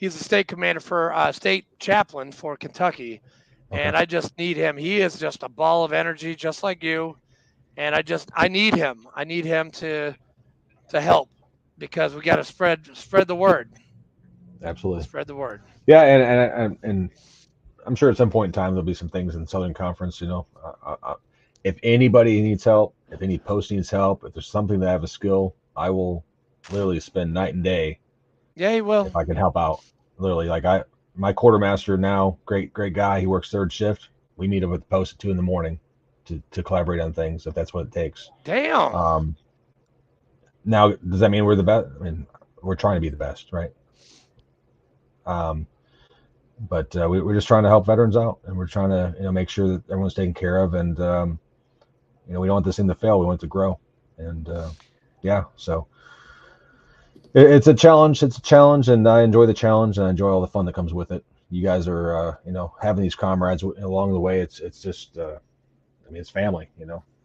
state commander for state chaplain for Kentucky, and I just need him. He is just a ball of energy, just like you, and I need him. I need him to help, because we got to spread the word. Absolutely, spread the word. Yeah, and I'm sure at some point in time there'll be some things in Southern Conference. If anybody needs help, if any post needs help, if there's something that I have a skill, I will literally spend night and day. Yeah, he will. If I can help out, literally, my quartermaster now, great guy. He works 3rd shift. We meet him at the post at 2 a.m. to collaborate on things if that's what it takes. Damn. Now, does that mean we're the best? I mean, we're trying to be the best, right? But we're just trying to help veterans out, and we're trying to make sure that everyone's taken care of, and we don't want this thing to fail. We want it to grow, and so it's a challenge. It's a challenge, and I enjoy the challenge, and I enjoy all the fun that comes with it. You guys are having these comrades along the way. It's just it's family.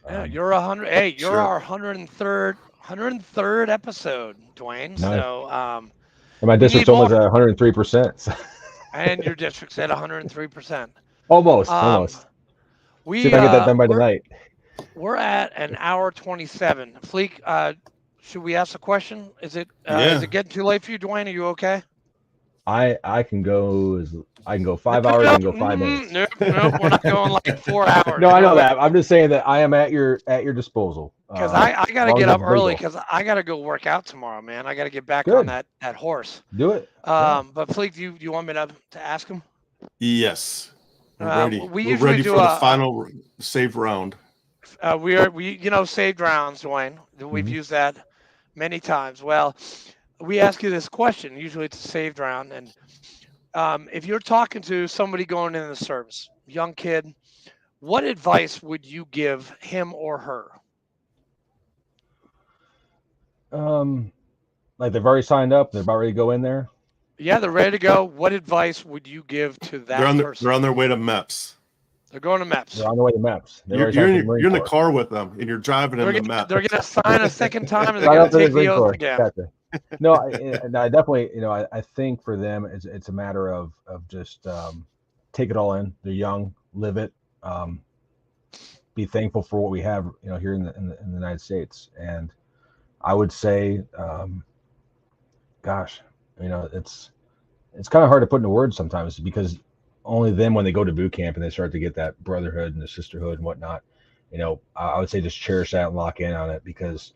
Yeah, you're 100. Hey, you're sure. Our 103rd episode, Dwayne. Nice. So, and my district's almost at 103%. And your district's at 103%. Almost. See if I get that done by tonight. We're at an hour 27. Fleek, should we ask a question? Is it getting too late for you, Dwayne? Are you okay? I can go 5 hours and go 5 minutes. Nope, we're not going like 4 hours. No, I know that. I'm just saying that I am at your disposal. Because I got to get up early because I got to go work out tomorrow, man. I got to get back on that horse. Do it. But Fleek, do you want me to ask him? Yes. We're ready. We're ready for the final save round. We saved rounds, Dwayne. We've used that many times. Well, we ask you this question. Usually it's a saved round. And if you're talking to somebody going into the service, young kid, what advice would you give him or her? Like they've already signed up, they're about ready to go in there. Yeah, they're ready to go. What advice would you give to that person? They're on their way to MEPS. They're going to MEPS. They're on the way to MEPS. You're in the car with them, and you're driving them to MEPS. They're going to sign a second time, and they're going to take the oath again. Gotcha. No, I definitely, I think for them, it's a matter of just take it all in. They're young, live it, be thankful for what we have, here in the United States. And I would say, it's kind of hard to put into words sometimes, because only then when they go to boot camp and they start to get that brotherhood and the sisterhood and whatnot, I would say just cherish that and lock in on it, because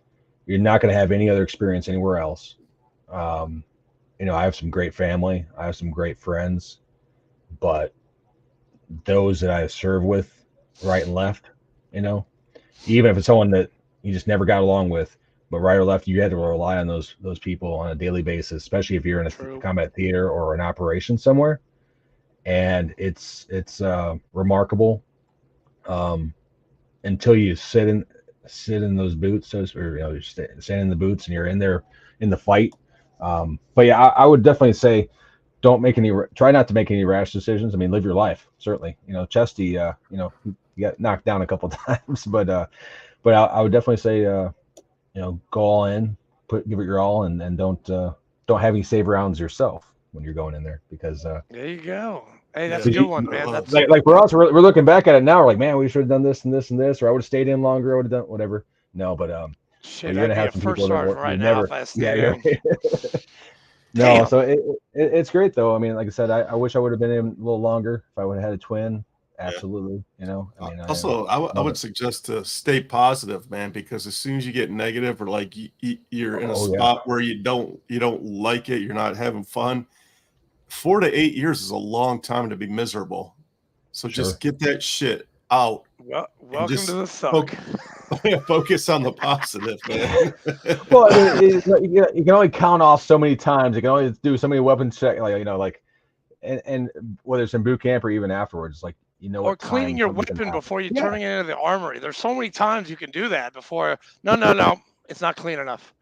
you're not going to have any other experience anywhere else. I have some great family. I have some great friends, but those that I serve with right and left, even if it's someone that you just never got along with, but right or left, you had to rely on those people on a daily basis, especially if you're in a combat theater or an operation somewhere. And it's remarkable until you sit in those boots, or stand in the boots and you're in there in the fight. But yeah, I would definitely say try not to make any rash decisions. I mean, live your life, certainly. Chesty, you got knocked down a couple of times, but I would definitely say, go all in, give it your all, and don't have any save rounds yourself when you're going in there, because there you go. Hey, that's a good one, man. That's like for us, we're looking back at it now. We're like, man, we should have done this and this and this, or I would have stayed in longer. I would have done whatever. No, but shit, you're gonna have some people that right now if I stayed in. No, Damn. So it's great though. I mean, like I said, I wish I would have been in a little longer if I would have had a twin. Absolutely, I would suggest to stay positive, man, because as soon as you get negative, or like you're in a spot where you don't like it, you're not having fun, 4 to 8 years is a long time to be miserable. So just get that shit out. Well, welcome to the suck. Focus on the positive, man. Well, you can only count off so many times. You can only do so many weapon check, and whether it's in boot camp or even afterwards, or cleaning your weapon before you turning it into the armory. There's so many times you can do that before. No, it's not clean enough.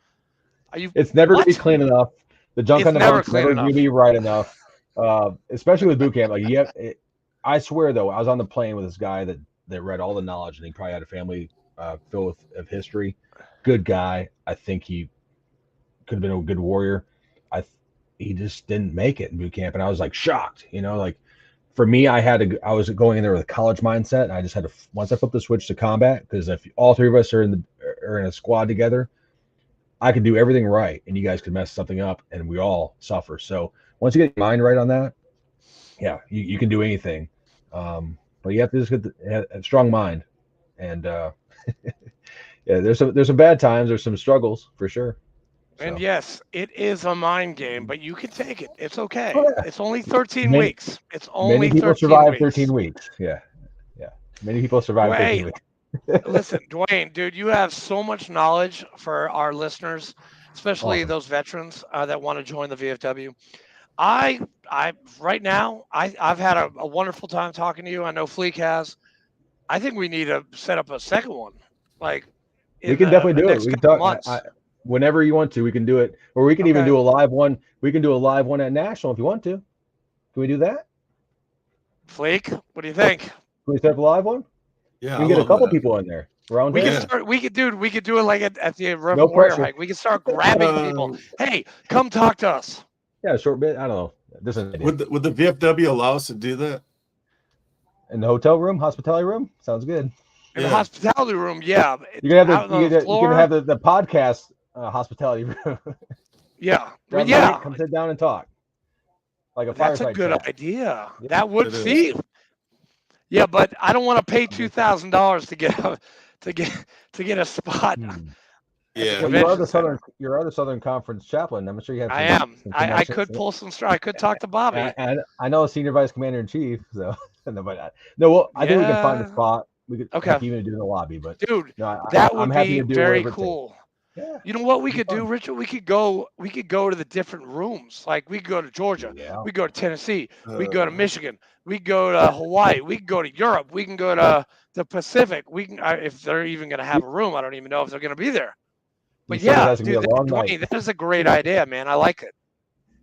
It's never going to be clean enough. The junk on the boat's never going to be right enough. Especially with boot camp. I swear though, I was on the plane with this guy that read all the knowledge, and he probably had a family filled with history. Good guy. I think he could have been a good warrior. He just didn't make it in boot camp, and I was shocked. For me, I was going in there with a college mindset, and I just had to, once I flipped the switch to combat, because if all three of us are in a squad together, I could do everything right, and you guys could mess something up, and we all suffer. So once you get your mind right on that, you can do anything. But you have to just get a strong mind, and there's some bad times, there's some struggles for sure. And yes, it is a mind game, but you can take it. It's okay. Oh, yeah. It's only 13 weeks. It's only 13 weeks. Many people survive 13 weeks. Yeah. Many people survive 13 weeks. Listen, Dwayne, dude, you have so much knowledge for our listeners, especially Awesome. those veterans that want to join the VFW. I right now, I've had a wonderful time talking to you. I know Fleek has. I think we need to set up a second one, like We in can the definitely do it. next We can couple talk months. whenever you want to. We can do it, or we can even Okay. do a live one. We can do a live one at National if you want to. Can we do that? Fleek, what do you think? Can we set up a live one? Yeah, We I can get a love couple that. people in there around We here. can start. We could do it like at the Reverend No Warrior pressure. hike. We can start grabbing people. Hey, come talk to us. Yeah, a short bit. I don't know. This is an idea. Would the VFW allow us to do that? In the hotel room, hospitality room, sounds good. In the hospitality room, yeah. You're gonna Out have on the you floor. can have the podcast hospitality room. Yeah, Grab a yeah. mic, come sit down and talk. Like a That's a fireside good chat. idea. Yeah, That would it is. see. Yeah, but I don't want to pay $2,000 to get a spot. Yeah. Well, you are the Southern Conference chaplain. I'm sure you have. I am. I could pull some strings. I could talk to Bobby. I know a senior vice commander in chief. So no, but no. Well, I think we can find a spot. We could even do in the lobby. But dude, no, that I'm would happy be to do very whatever it cool. Yeah. You know what we could do, Richard? We could go to the different rooms. Like we could go to Georgia. Yeah. We go to Tennessee. We go to Michigan. We go to Hawaii. We can go to Europe. We can go to the Pacific. We can if they're even going to have a room. I don't even know if they're going to be there. But yeah, dude, Dwayne, that is a great idea, man. I like it.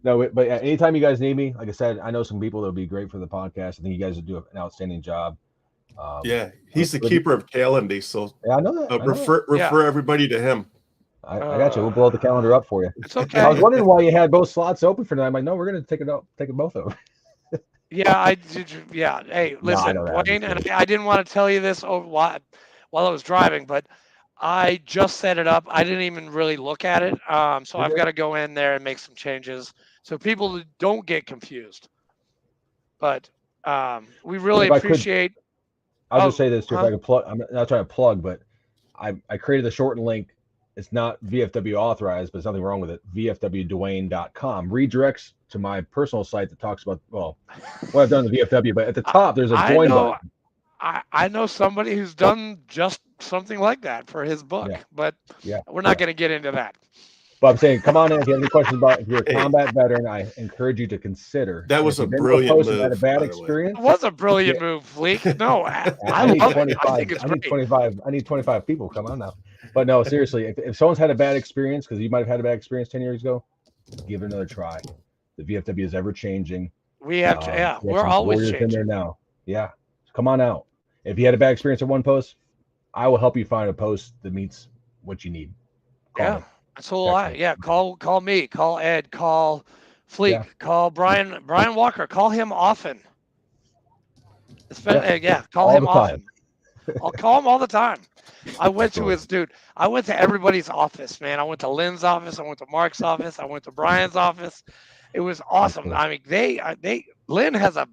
No, but anytime you guys need me, like I said, I know some people that would be great for the podcast. I think you guys would do an outstanding job. Yeah, he's the keeper of calendar, so yeah, I know that. Refer everybody to him. I got you. We'll blow the calendar up for you. It's okay. I was wondering why you had both slots open for tonight. I'm like, no, we're going to take it both over. Yeah, I did. Yeah. Hey, listen, Dwayne, and I didn't want to tell you this while I was driving, but I just set it up. I didn't even really look at it. So I've got to go in there and make some changes so people don't get confused. But we really appreciate. I'll just say this too. If I can plug, I'm not trying to plug, but I created a shortened link. It's not VFW authorized, but there's nothing wrong with it. VFWDwayne.com redirects to my personal site that talks about, what I've done in the VFW. But at the top, there's a join button. I know somebody who's done just something like that for his book, but we're not going to get into that. But I'm saying, come on in if you have any questions about if you're a combat veteran. I encourage you to consider. That was a brilliant move. Had a bad experience. It was a brilliant move, Fleek. No, I love it. I think it's great. 25. I need 25 people. Come on now. But no, seriously, if someone's had a bad experience, because you might have had a bad experience 10 years ago, give it another try. The VFW is ever changing. We have to, we're always changing. In there now. Yeah, come on out. If you had a bad experience at one post, I will help you find a post that meets what you need. Call me. That's all. Call me. Call Ed. Call Fleek. Call Brian Walker. Call him often. Call him often. I'll call him all the time. I went to I went to everybody's office, man. I went to Lynn's office. I went to Mark's office. I went to Brian's office. It was awesome. I mean, Lynn has a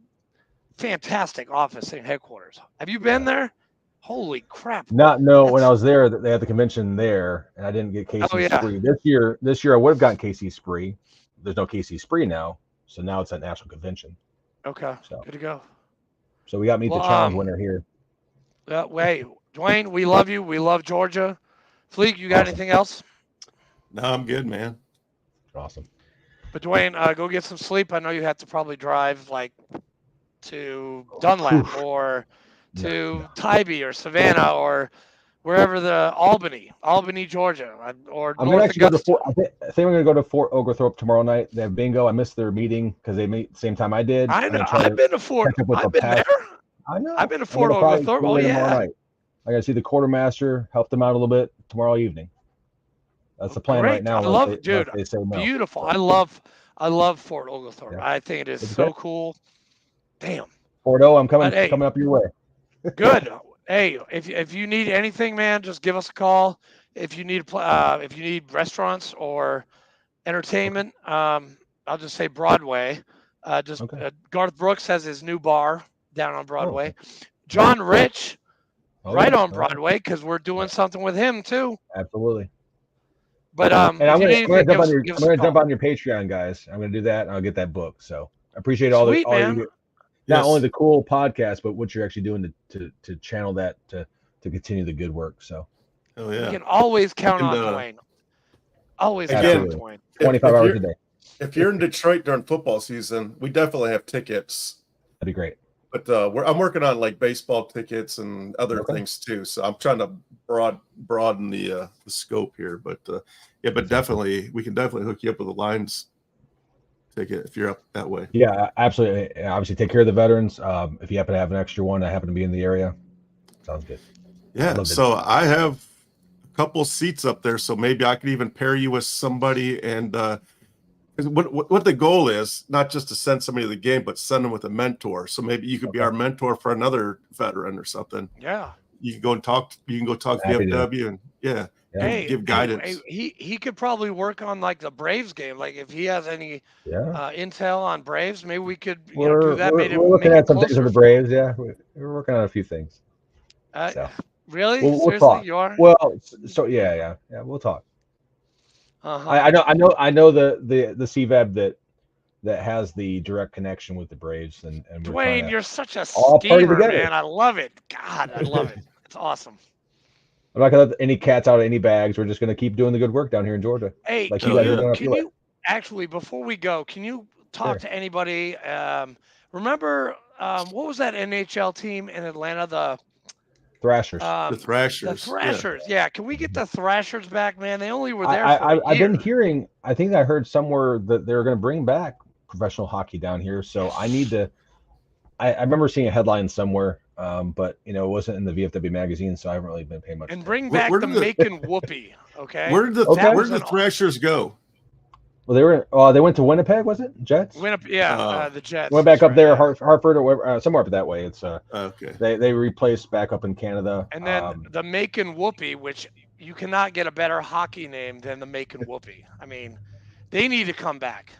fantastic office in headquarters. Have you been there? Holy crap! When I was there, they had the convention there, and I didn't get KC Spree. This year I would have gotten KC Spree. There's no KC Spree now, so now it's at National Convention. Okay, good to go. So we got Meet the Challenge winner here. Dwayne, we love you. We love Georgia. Fleek, you got anything else? No, I'm good, man. Awesome. But Dwayne, go get some sleep. I know you have to probably drive to Dunlap or to Tybee or Savannah or wherever Albany, Georgia, or I'm gonna actually go to I think I'm gonna go to Fort Oglethorpe tomorrow night. They have bingo. I missed their meeting because they meet the same time I did. I know. I've been to Fort. I've been there. I know. I've been to Fort Oglethorpe. Oh yeah. I gotta see the quartermaster, help them out a little bit tomorrow evening. That's the plan right now. I love it, dude. Beautiful. I love Fort Oglethorpe. Yeah. I think it is so cool. Damn. Fort O, I'm coming up your way. Good. Hey, if you need anything, man, just give us a call. If you need restaurants or entertainment, I'll just say Broadway. Garth Brooks has his new bar down on Broadway. John Rich, on Broadway, because we're doing something with him too. Absolutely. But I'm gonna jump on your Patreon, guys. I'm gonna do that, and I'll get that book. So I appreciate all you do. Not only the cool podcast, but what you're actually doing to channel that to to continue the good work. So, Oh You yeah. can always count And, on Dwayne. Always again, count on Dwayne. 25 hours a day. If you're in Detroit during football season, we definitely have tickets. That'd be great. But I'm working on like baseball tickets and other things too. So I'm trying to broaden the scope here. But but definitely we can definitely hook you up with a Lions ticket if you're up that way. Yeah, absolutely. Obviously, take care of the veterans. If you happen to have an extra one, I happen to be in the area. Sounds good. Yeah. So I have a couple seats up there, so maybe I could even pair you with somebody. And what the goal is, not just to send somebody to the game, but send them with a mentor. So maybe you could be our mentor for another veteran or something. Yeah. You can go and talk. You can go talk VFW and Hey, give guidance. He could probably work on like the Braves game. Like if he has any intel on Braves, maybe we could do that. We're looking at some things with the Braves. Yeah, we're working on a few things. Really? We'll Seriously, talk. you are? Well, so yeah, we'll talk. Uh-huh. I know the CVAB that has the direct connection with the Braves and Dwayne, you're such a all party schemer, together. man. I love it. God, I love it. It's awesome. I'm not gonna let any cats out of any bags. We're just gonna keep doing the good work down here in Georgia. Hey, like can you actually, before we go, can you talk to anybody? Remember, what was that NHL team in Atlanta? The Thrashers. The Thrashers. The Thrashers. Yeah. Can we get the Thrashers back, man? They only were there for a year. I've been hearing. I think I heard somewhere that they were going to bring back professional hockey down here. So I need to. I remember seeing a headline somewhere, but it wasn't in the VFW magazine, so I haven't really been paying much. And bring back the Macon Whoopie. Okay. Where did the Thrashers go? Well, they went to Winnipeg, was it? Jets? The Jets. Went back up there, Hartford, or somewhere up that way. It's okay. They replaced back up in Canada. And then the Macon Whoopie, which you cannot get a better hockey name than the Macon Whoopie. I mean, they need to come back.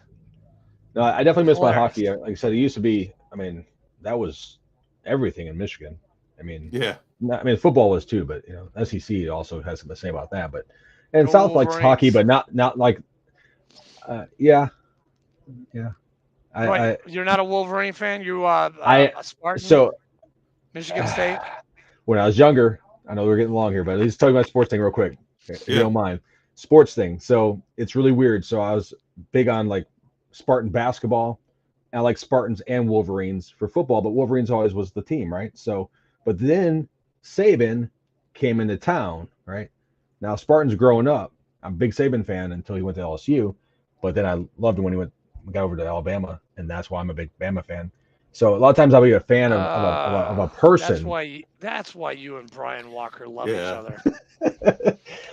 No, I definitely miss my hockey. Like I said, it used to be. I mean, that was everything in Michigan. I mean, football was too, but SEC also has something to say about that. But and South likes hockey, but not like. Yeah. You're not a Wolverine fan. You a Spartan. So Michigan State. When I was younger, I know we're getting long here, but at least tell you my sports thing real quick, if you don't mind. Sports thing. So it's really weird. So I was big on like Spartan basketball. I like Spartans and Wolverines for football, but Wolverines always was the team, right? So, but then Saban came into town, right? Now Spartans growing up, I'm a big Saban fan until he went to LSU. But then I loved him when he got over to Alabama, and that's why I'm a big Bama fan. So a lot of times I'll be a fan of a person. That's why you and Brian Walker love each other.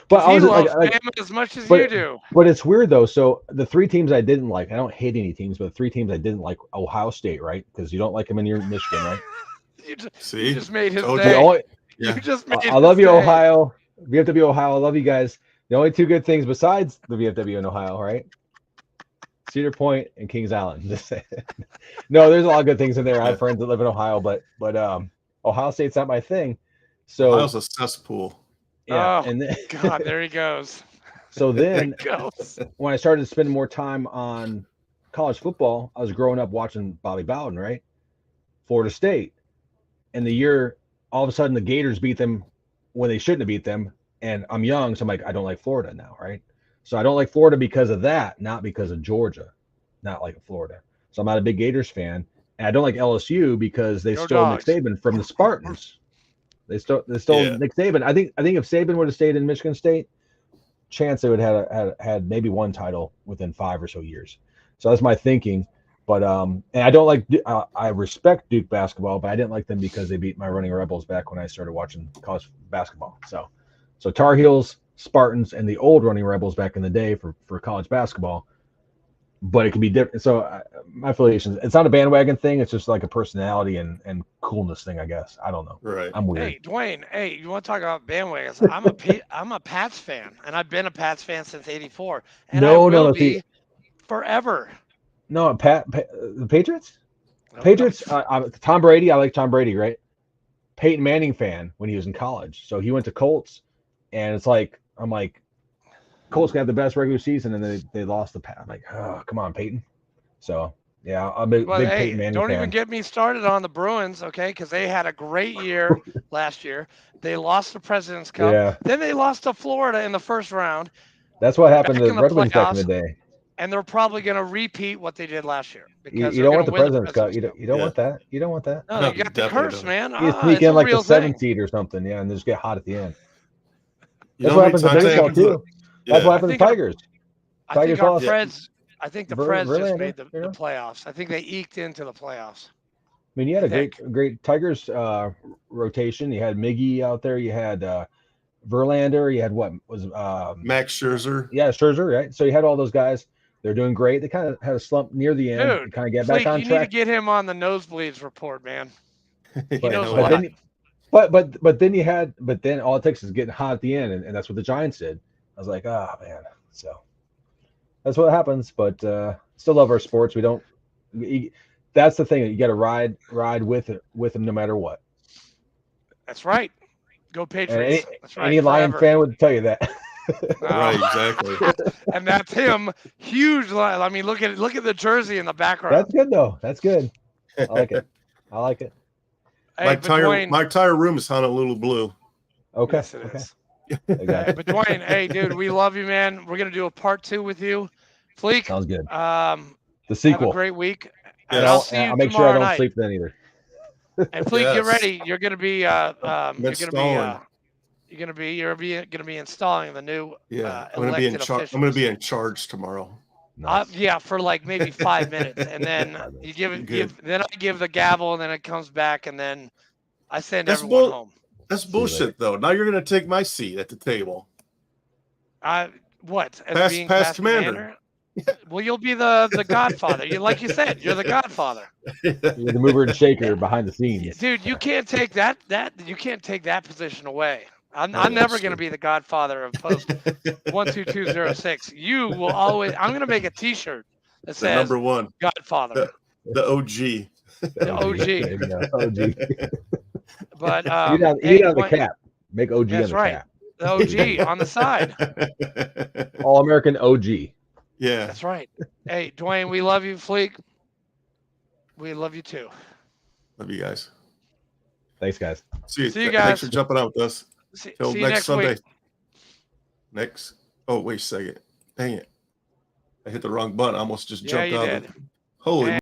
But he loves Bama as much as you do. But it's weird though. So the three teams I didn't like, I don't hate any teams, but the three teams I didn't like, Ohio State, right? Because you don't like them in your Michigan, right? you just made his day. You just made I love you, Ohio. VFW Ohio. I love you guys. The only two good things besides the VFW in Ohio, right? Cedar Point and Kings Island. No, there's a lot of good things in there. I have friends that live in Ohio, but Ohio State's not my thing. So Ohio's a cesspool. Yeah, and then, God, there he goes. So then, when I started spending more time on college football, I was growing up watching Bobby Bowden, right? Florida State, and the year all of a sudden the Gators beat them when they shouldn't have beat them, and I'm young, so I'm like, I don't like Florida now, right? So I don't like Florida because of that, not because of Georgia, not like Florida. So I'm not a big Gators fan, and I don't like LSU because they stole Nick Saban from the Spartans. They stole Nick Saban. I think if Saban would have stayed in Michigan State, chance they would have had maybe one title within 5 or so years. So that's my thinking. But and I don't like I respect Duke basketball, but I didn't like them because they beat my Running Rebels back when I started watching college basketball. So Tar Heels, Spartans, and the old Running Rebels back in the day for college basketball, but it can be different. So my affiliation, it's not a bandwagon thing. It's just like a personality and coolness thing, I guess. I don't know. Right. I'm weird. Hey, Dwayne. Hey, you want to talk about bandwagons? I'm a Pats fan, and I've been a Pats fan since '84, and I will be forever. No, the Patriots. Patriots. Tom Brady. I like Tom Brady, right? Peyton Manning fan when he was in college, so he went to Colts, and it's like I'm like, Colts got the best regular season, and they lost the Pat. I'm like, oh, come on, Peyton. So Yeah, I'm a big But hey, Peyton Manning don't fan. even get me started on the Bruins, okay? Because they had a great year last year. They lost the President's Cup. Yeah. Then they lost to Florida in the first round. That's what They're happened back to in the the Red Wings back in the playoffs, day. and they're probably going to repeat what they did last year because You they're don't going want to the win the President's Cup. President's Cup. You don't want that. You don't want that. No, No, you got the definitely curse, don't. man. You sneak It's in a like the real thing. 7th seed or something, yeah, and just get hot at the end. You That's know what how happens to many times baseball happens to- too. That's Yeah. what happened to Tigers. I think Tigers our lost. Preds. I think the Preds just Verlander, made the you know? playoffs. I think they eked into the playoffs. I mean, you had I a great Tigers rotation. You had Miggy out there. You had Verlander. You had what was Max Scherzer. Yeah, Scherzer, right? So you had all those guys. They're doing great. They kind of had a slump near the end. Dude, and kind of get Fleek, back on you track. need to get him on the nosebleeds report, man. He Yeah, knows no, what. But then all it takes is getting hot at the end, and that's what the Giants did. I was like, oh man. So that's what happens. But still love our sports. That's the thing. You got to ride with them no matter what. That's right. Go Patriots. That's right. Any Lion fan would tell you that. Right, exactly. And that's him. Huge. I mean, look at the jersey in the background. That's good though. That's good. I like it. Hey, my Dwayne, tire room is Honolulu blue. Okay. Yes, it is. I got But Dwayne, hey, dude, we love you, man. We're gonna do a part 2 with you, Fleek. Sounds good. Have The a sequel. great week. Yeah, And I'll see you I'll make sure I tomorrow don't night. sleep then either. And Fleek, get Yes. ready. You're gonna be Installing. installing the new Yeah, I'm gonna be in charge. I'm gonna be in charge tomorrow. Nice. Yeah, for like maybe 5 minutes, and then you then I give the gavel, and then it comes back, and then I send That's everyone home. That's See you later. bullshit, though. Now you're gonna take my seat at the table. What? As Past being past commander. Well, you'll be the Godfather. Like you said, you're the Godfather. You're the mover and shaker behind the scenes. Dude, you can't take that you can't take that position away. I'm Oh, never that's going to true. be the Godfather of post 12206. You will always. I'm going to make a T-shirt that The says number one, Godfather, the OG. the OG. There you go. OG. But you need on the cap. Make OG That's on the right. cap. The OG on the side. All American OG. Yeah. That's right. Hey, Dwayne, we love you, Fleek. We love you too. Love you guys. Thanks, guys. See you Thanks guys. for jumping out with us. Till See you next next Sunday. week. Oh, wait a second. Dang it. I hit the wrong button. I almost just Yeah, jumped you out did. of it. Holy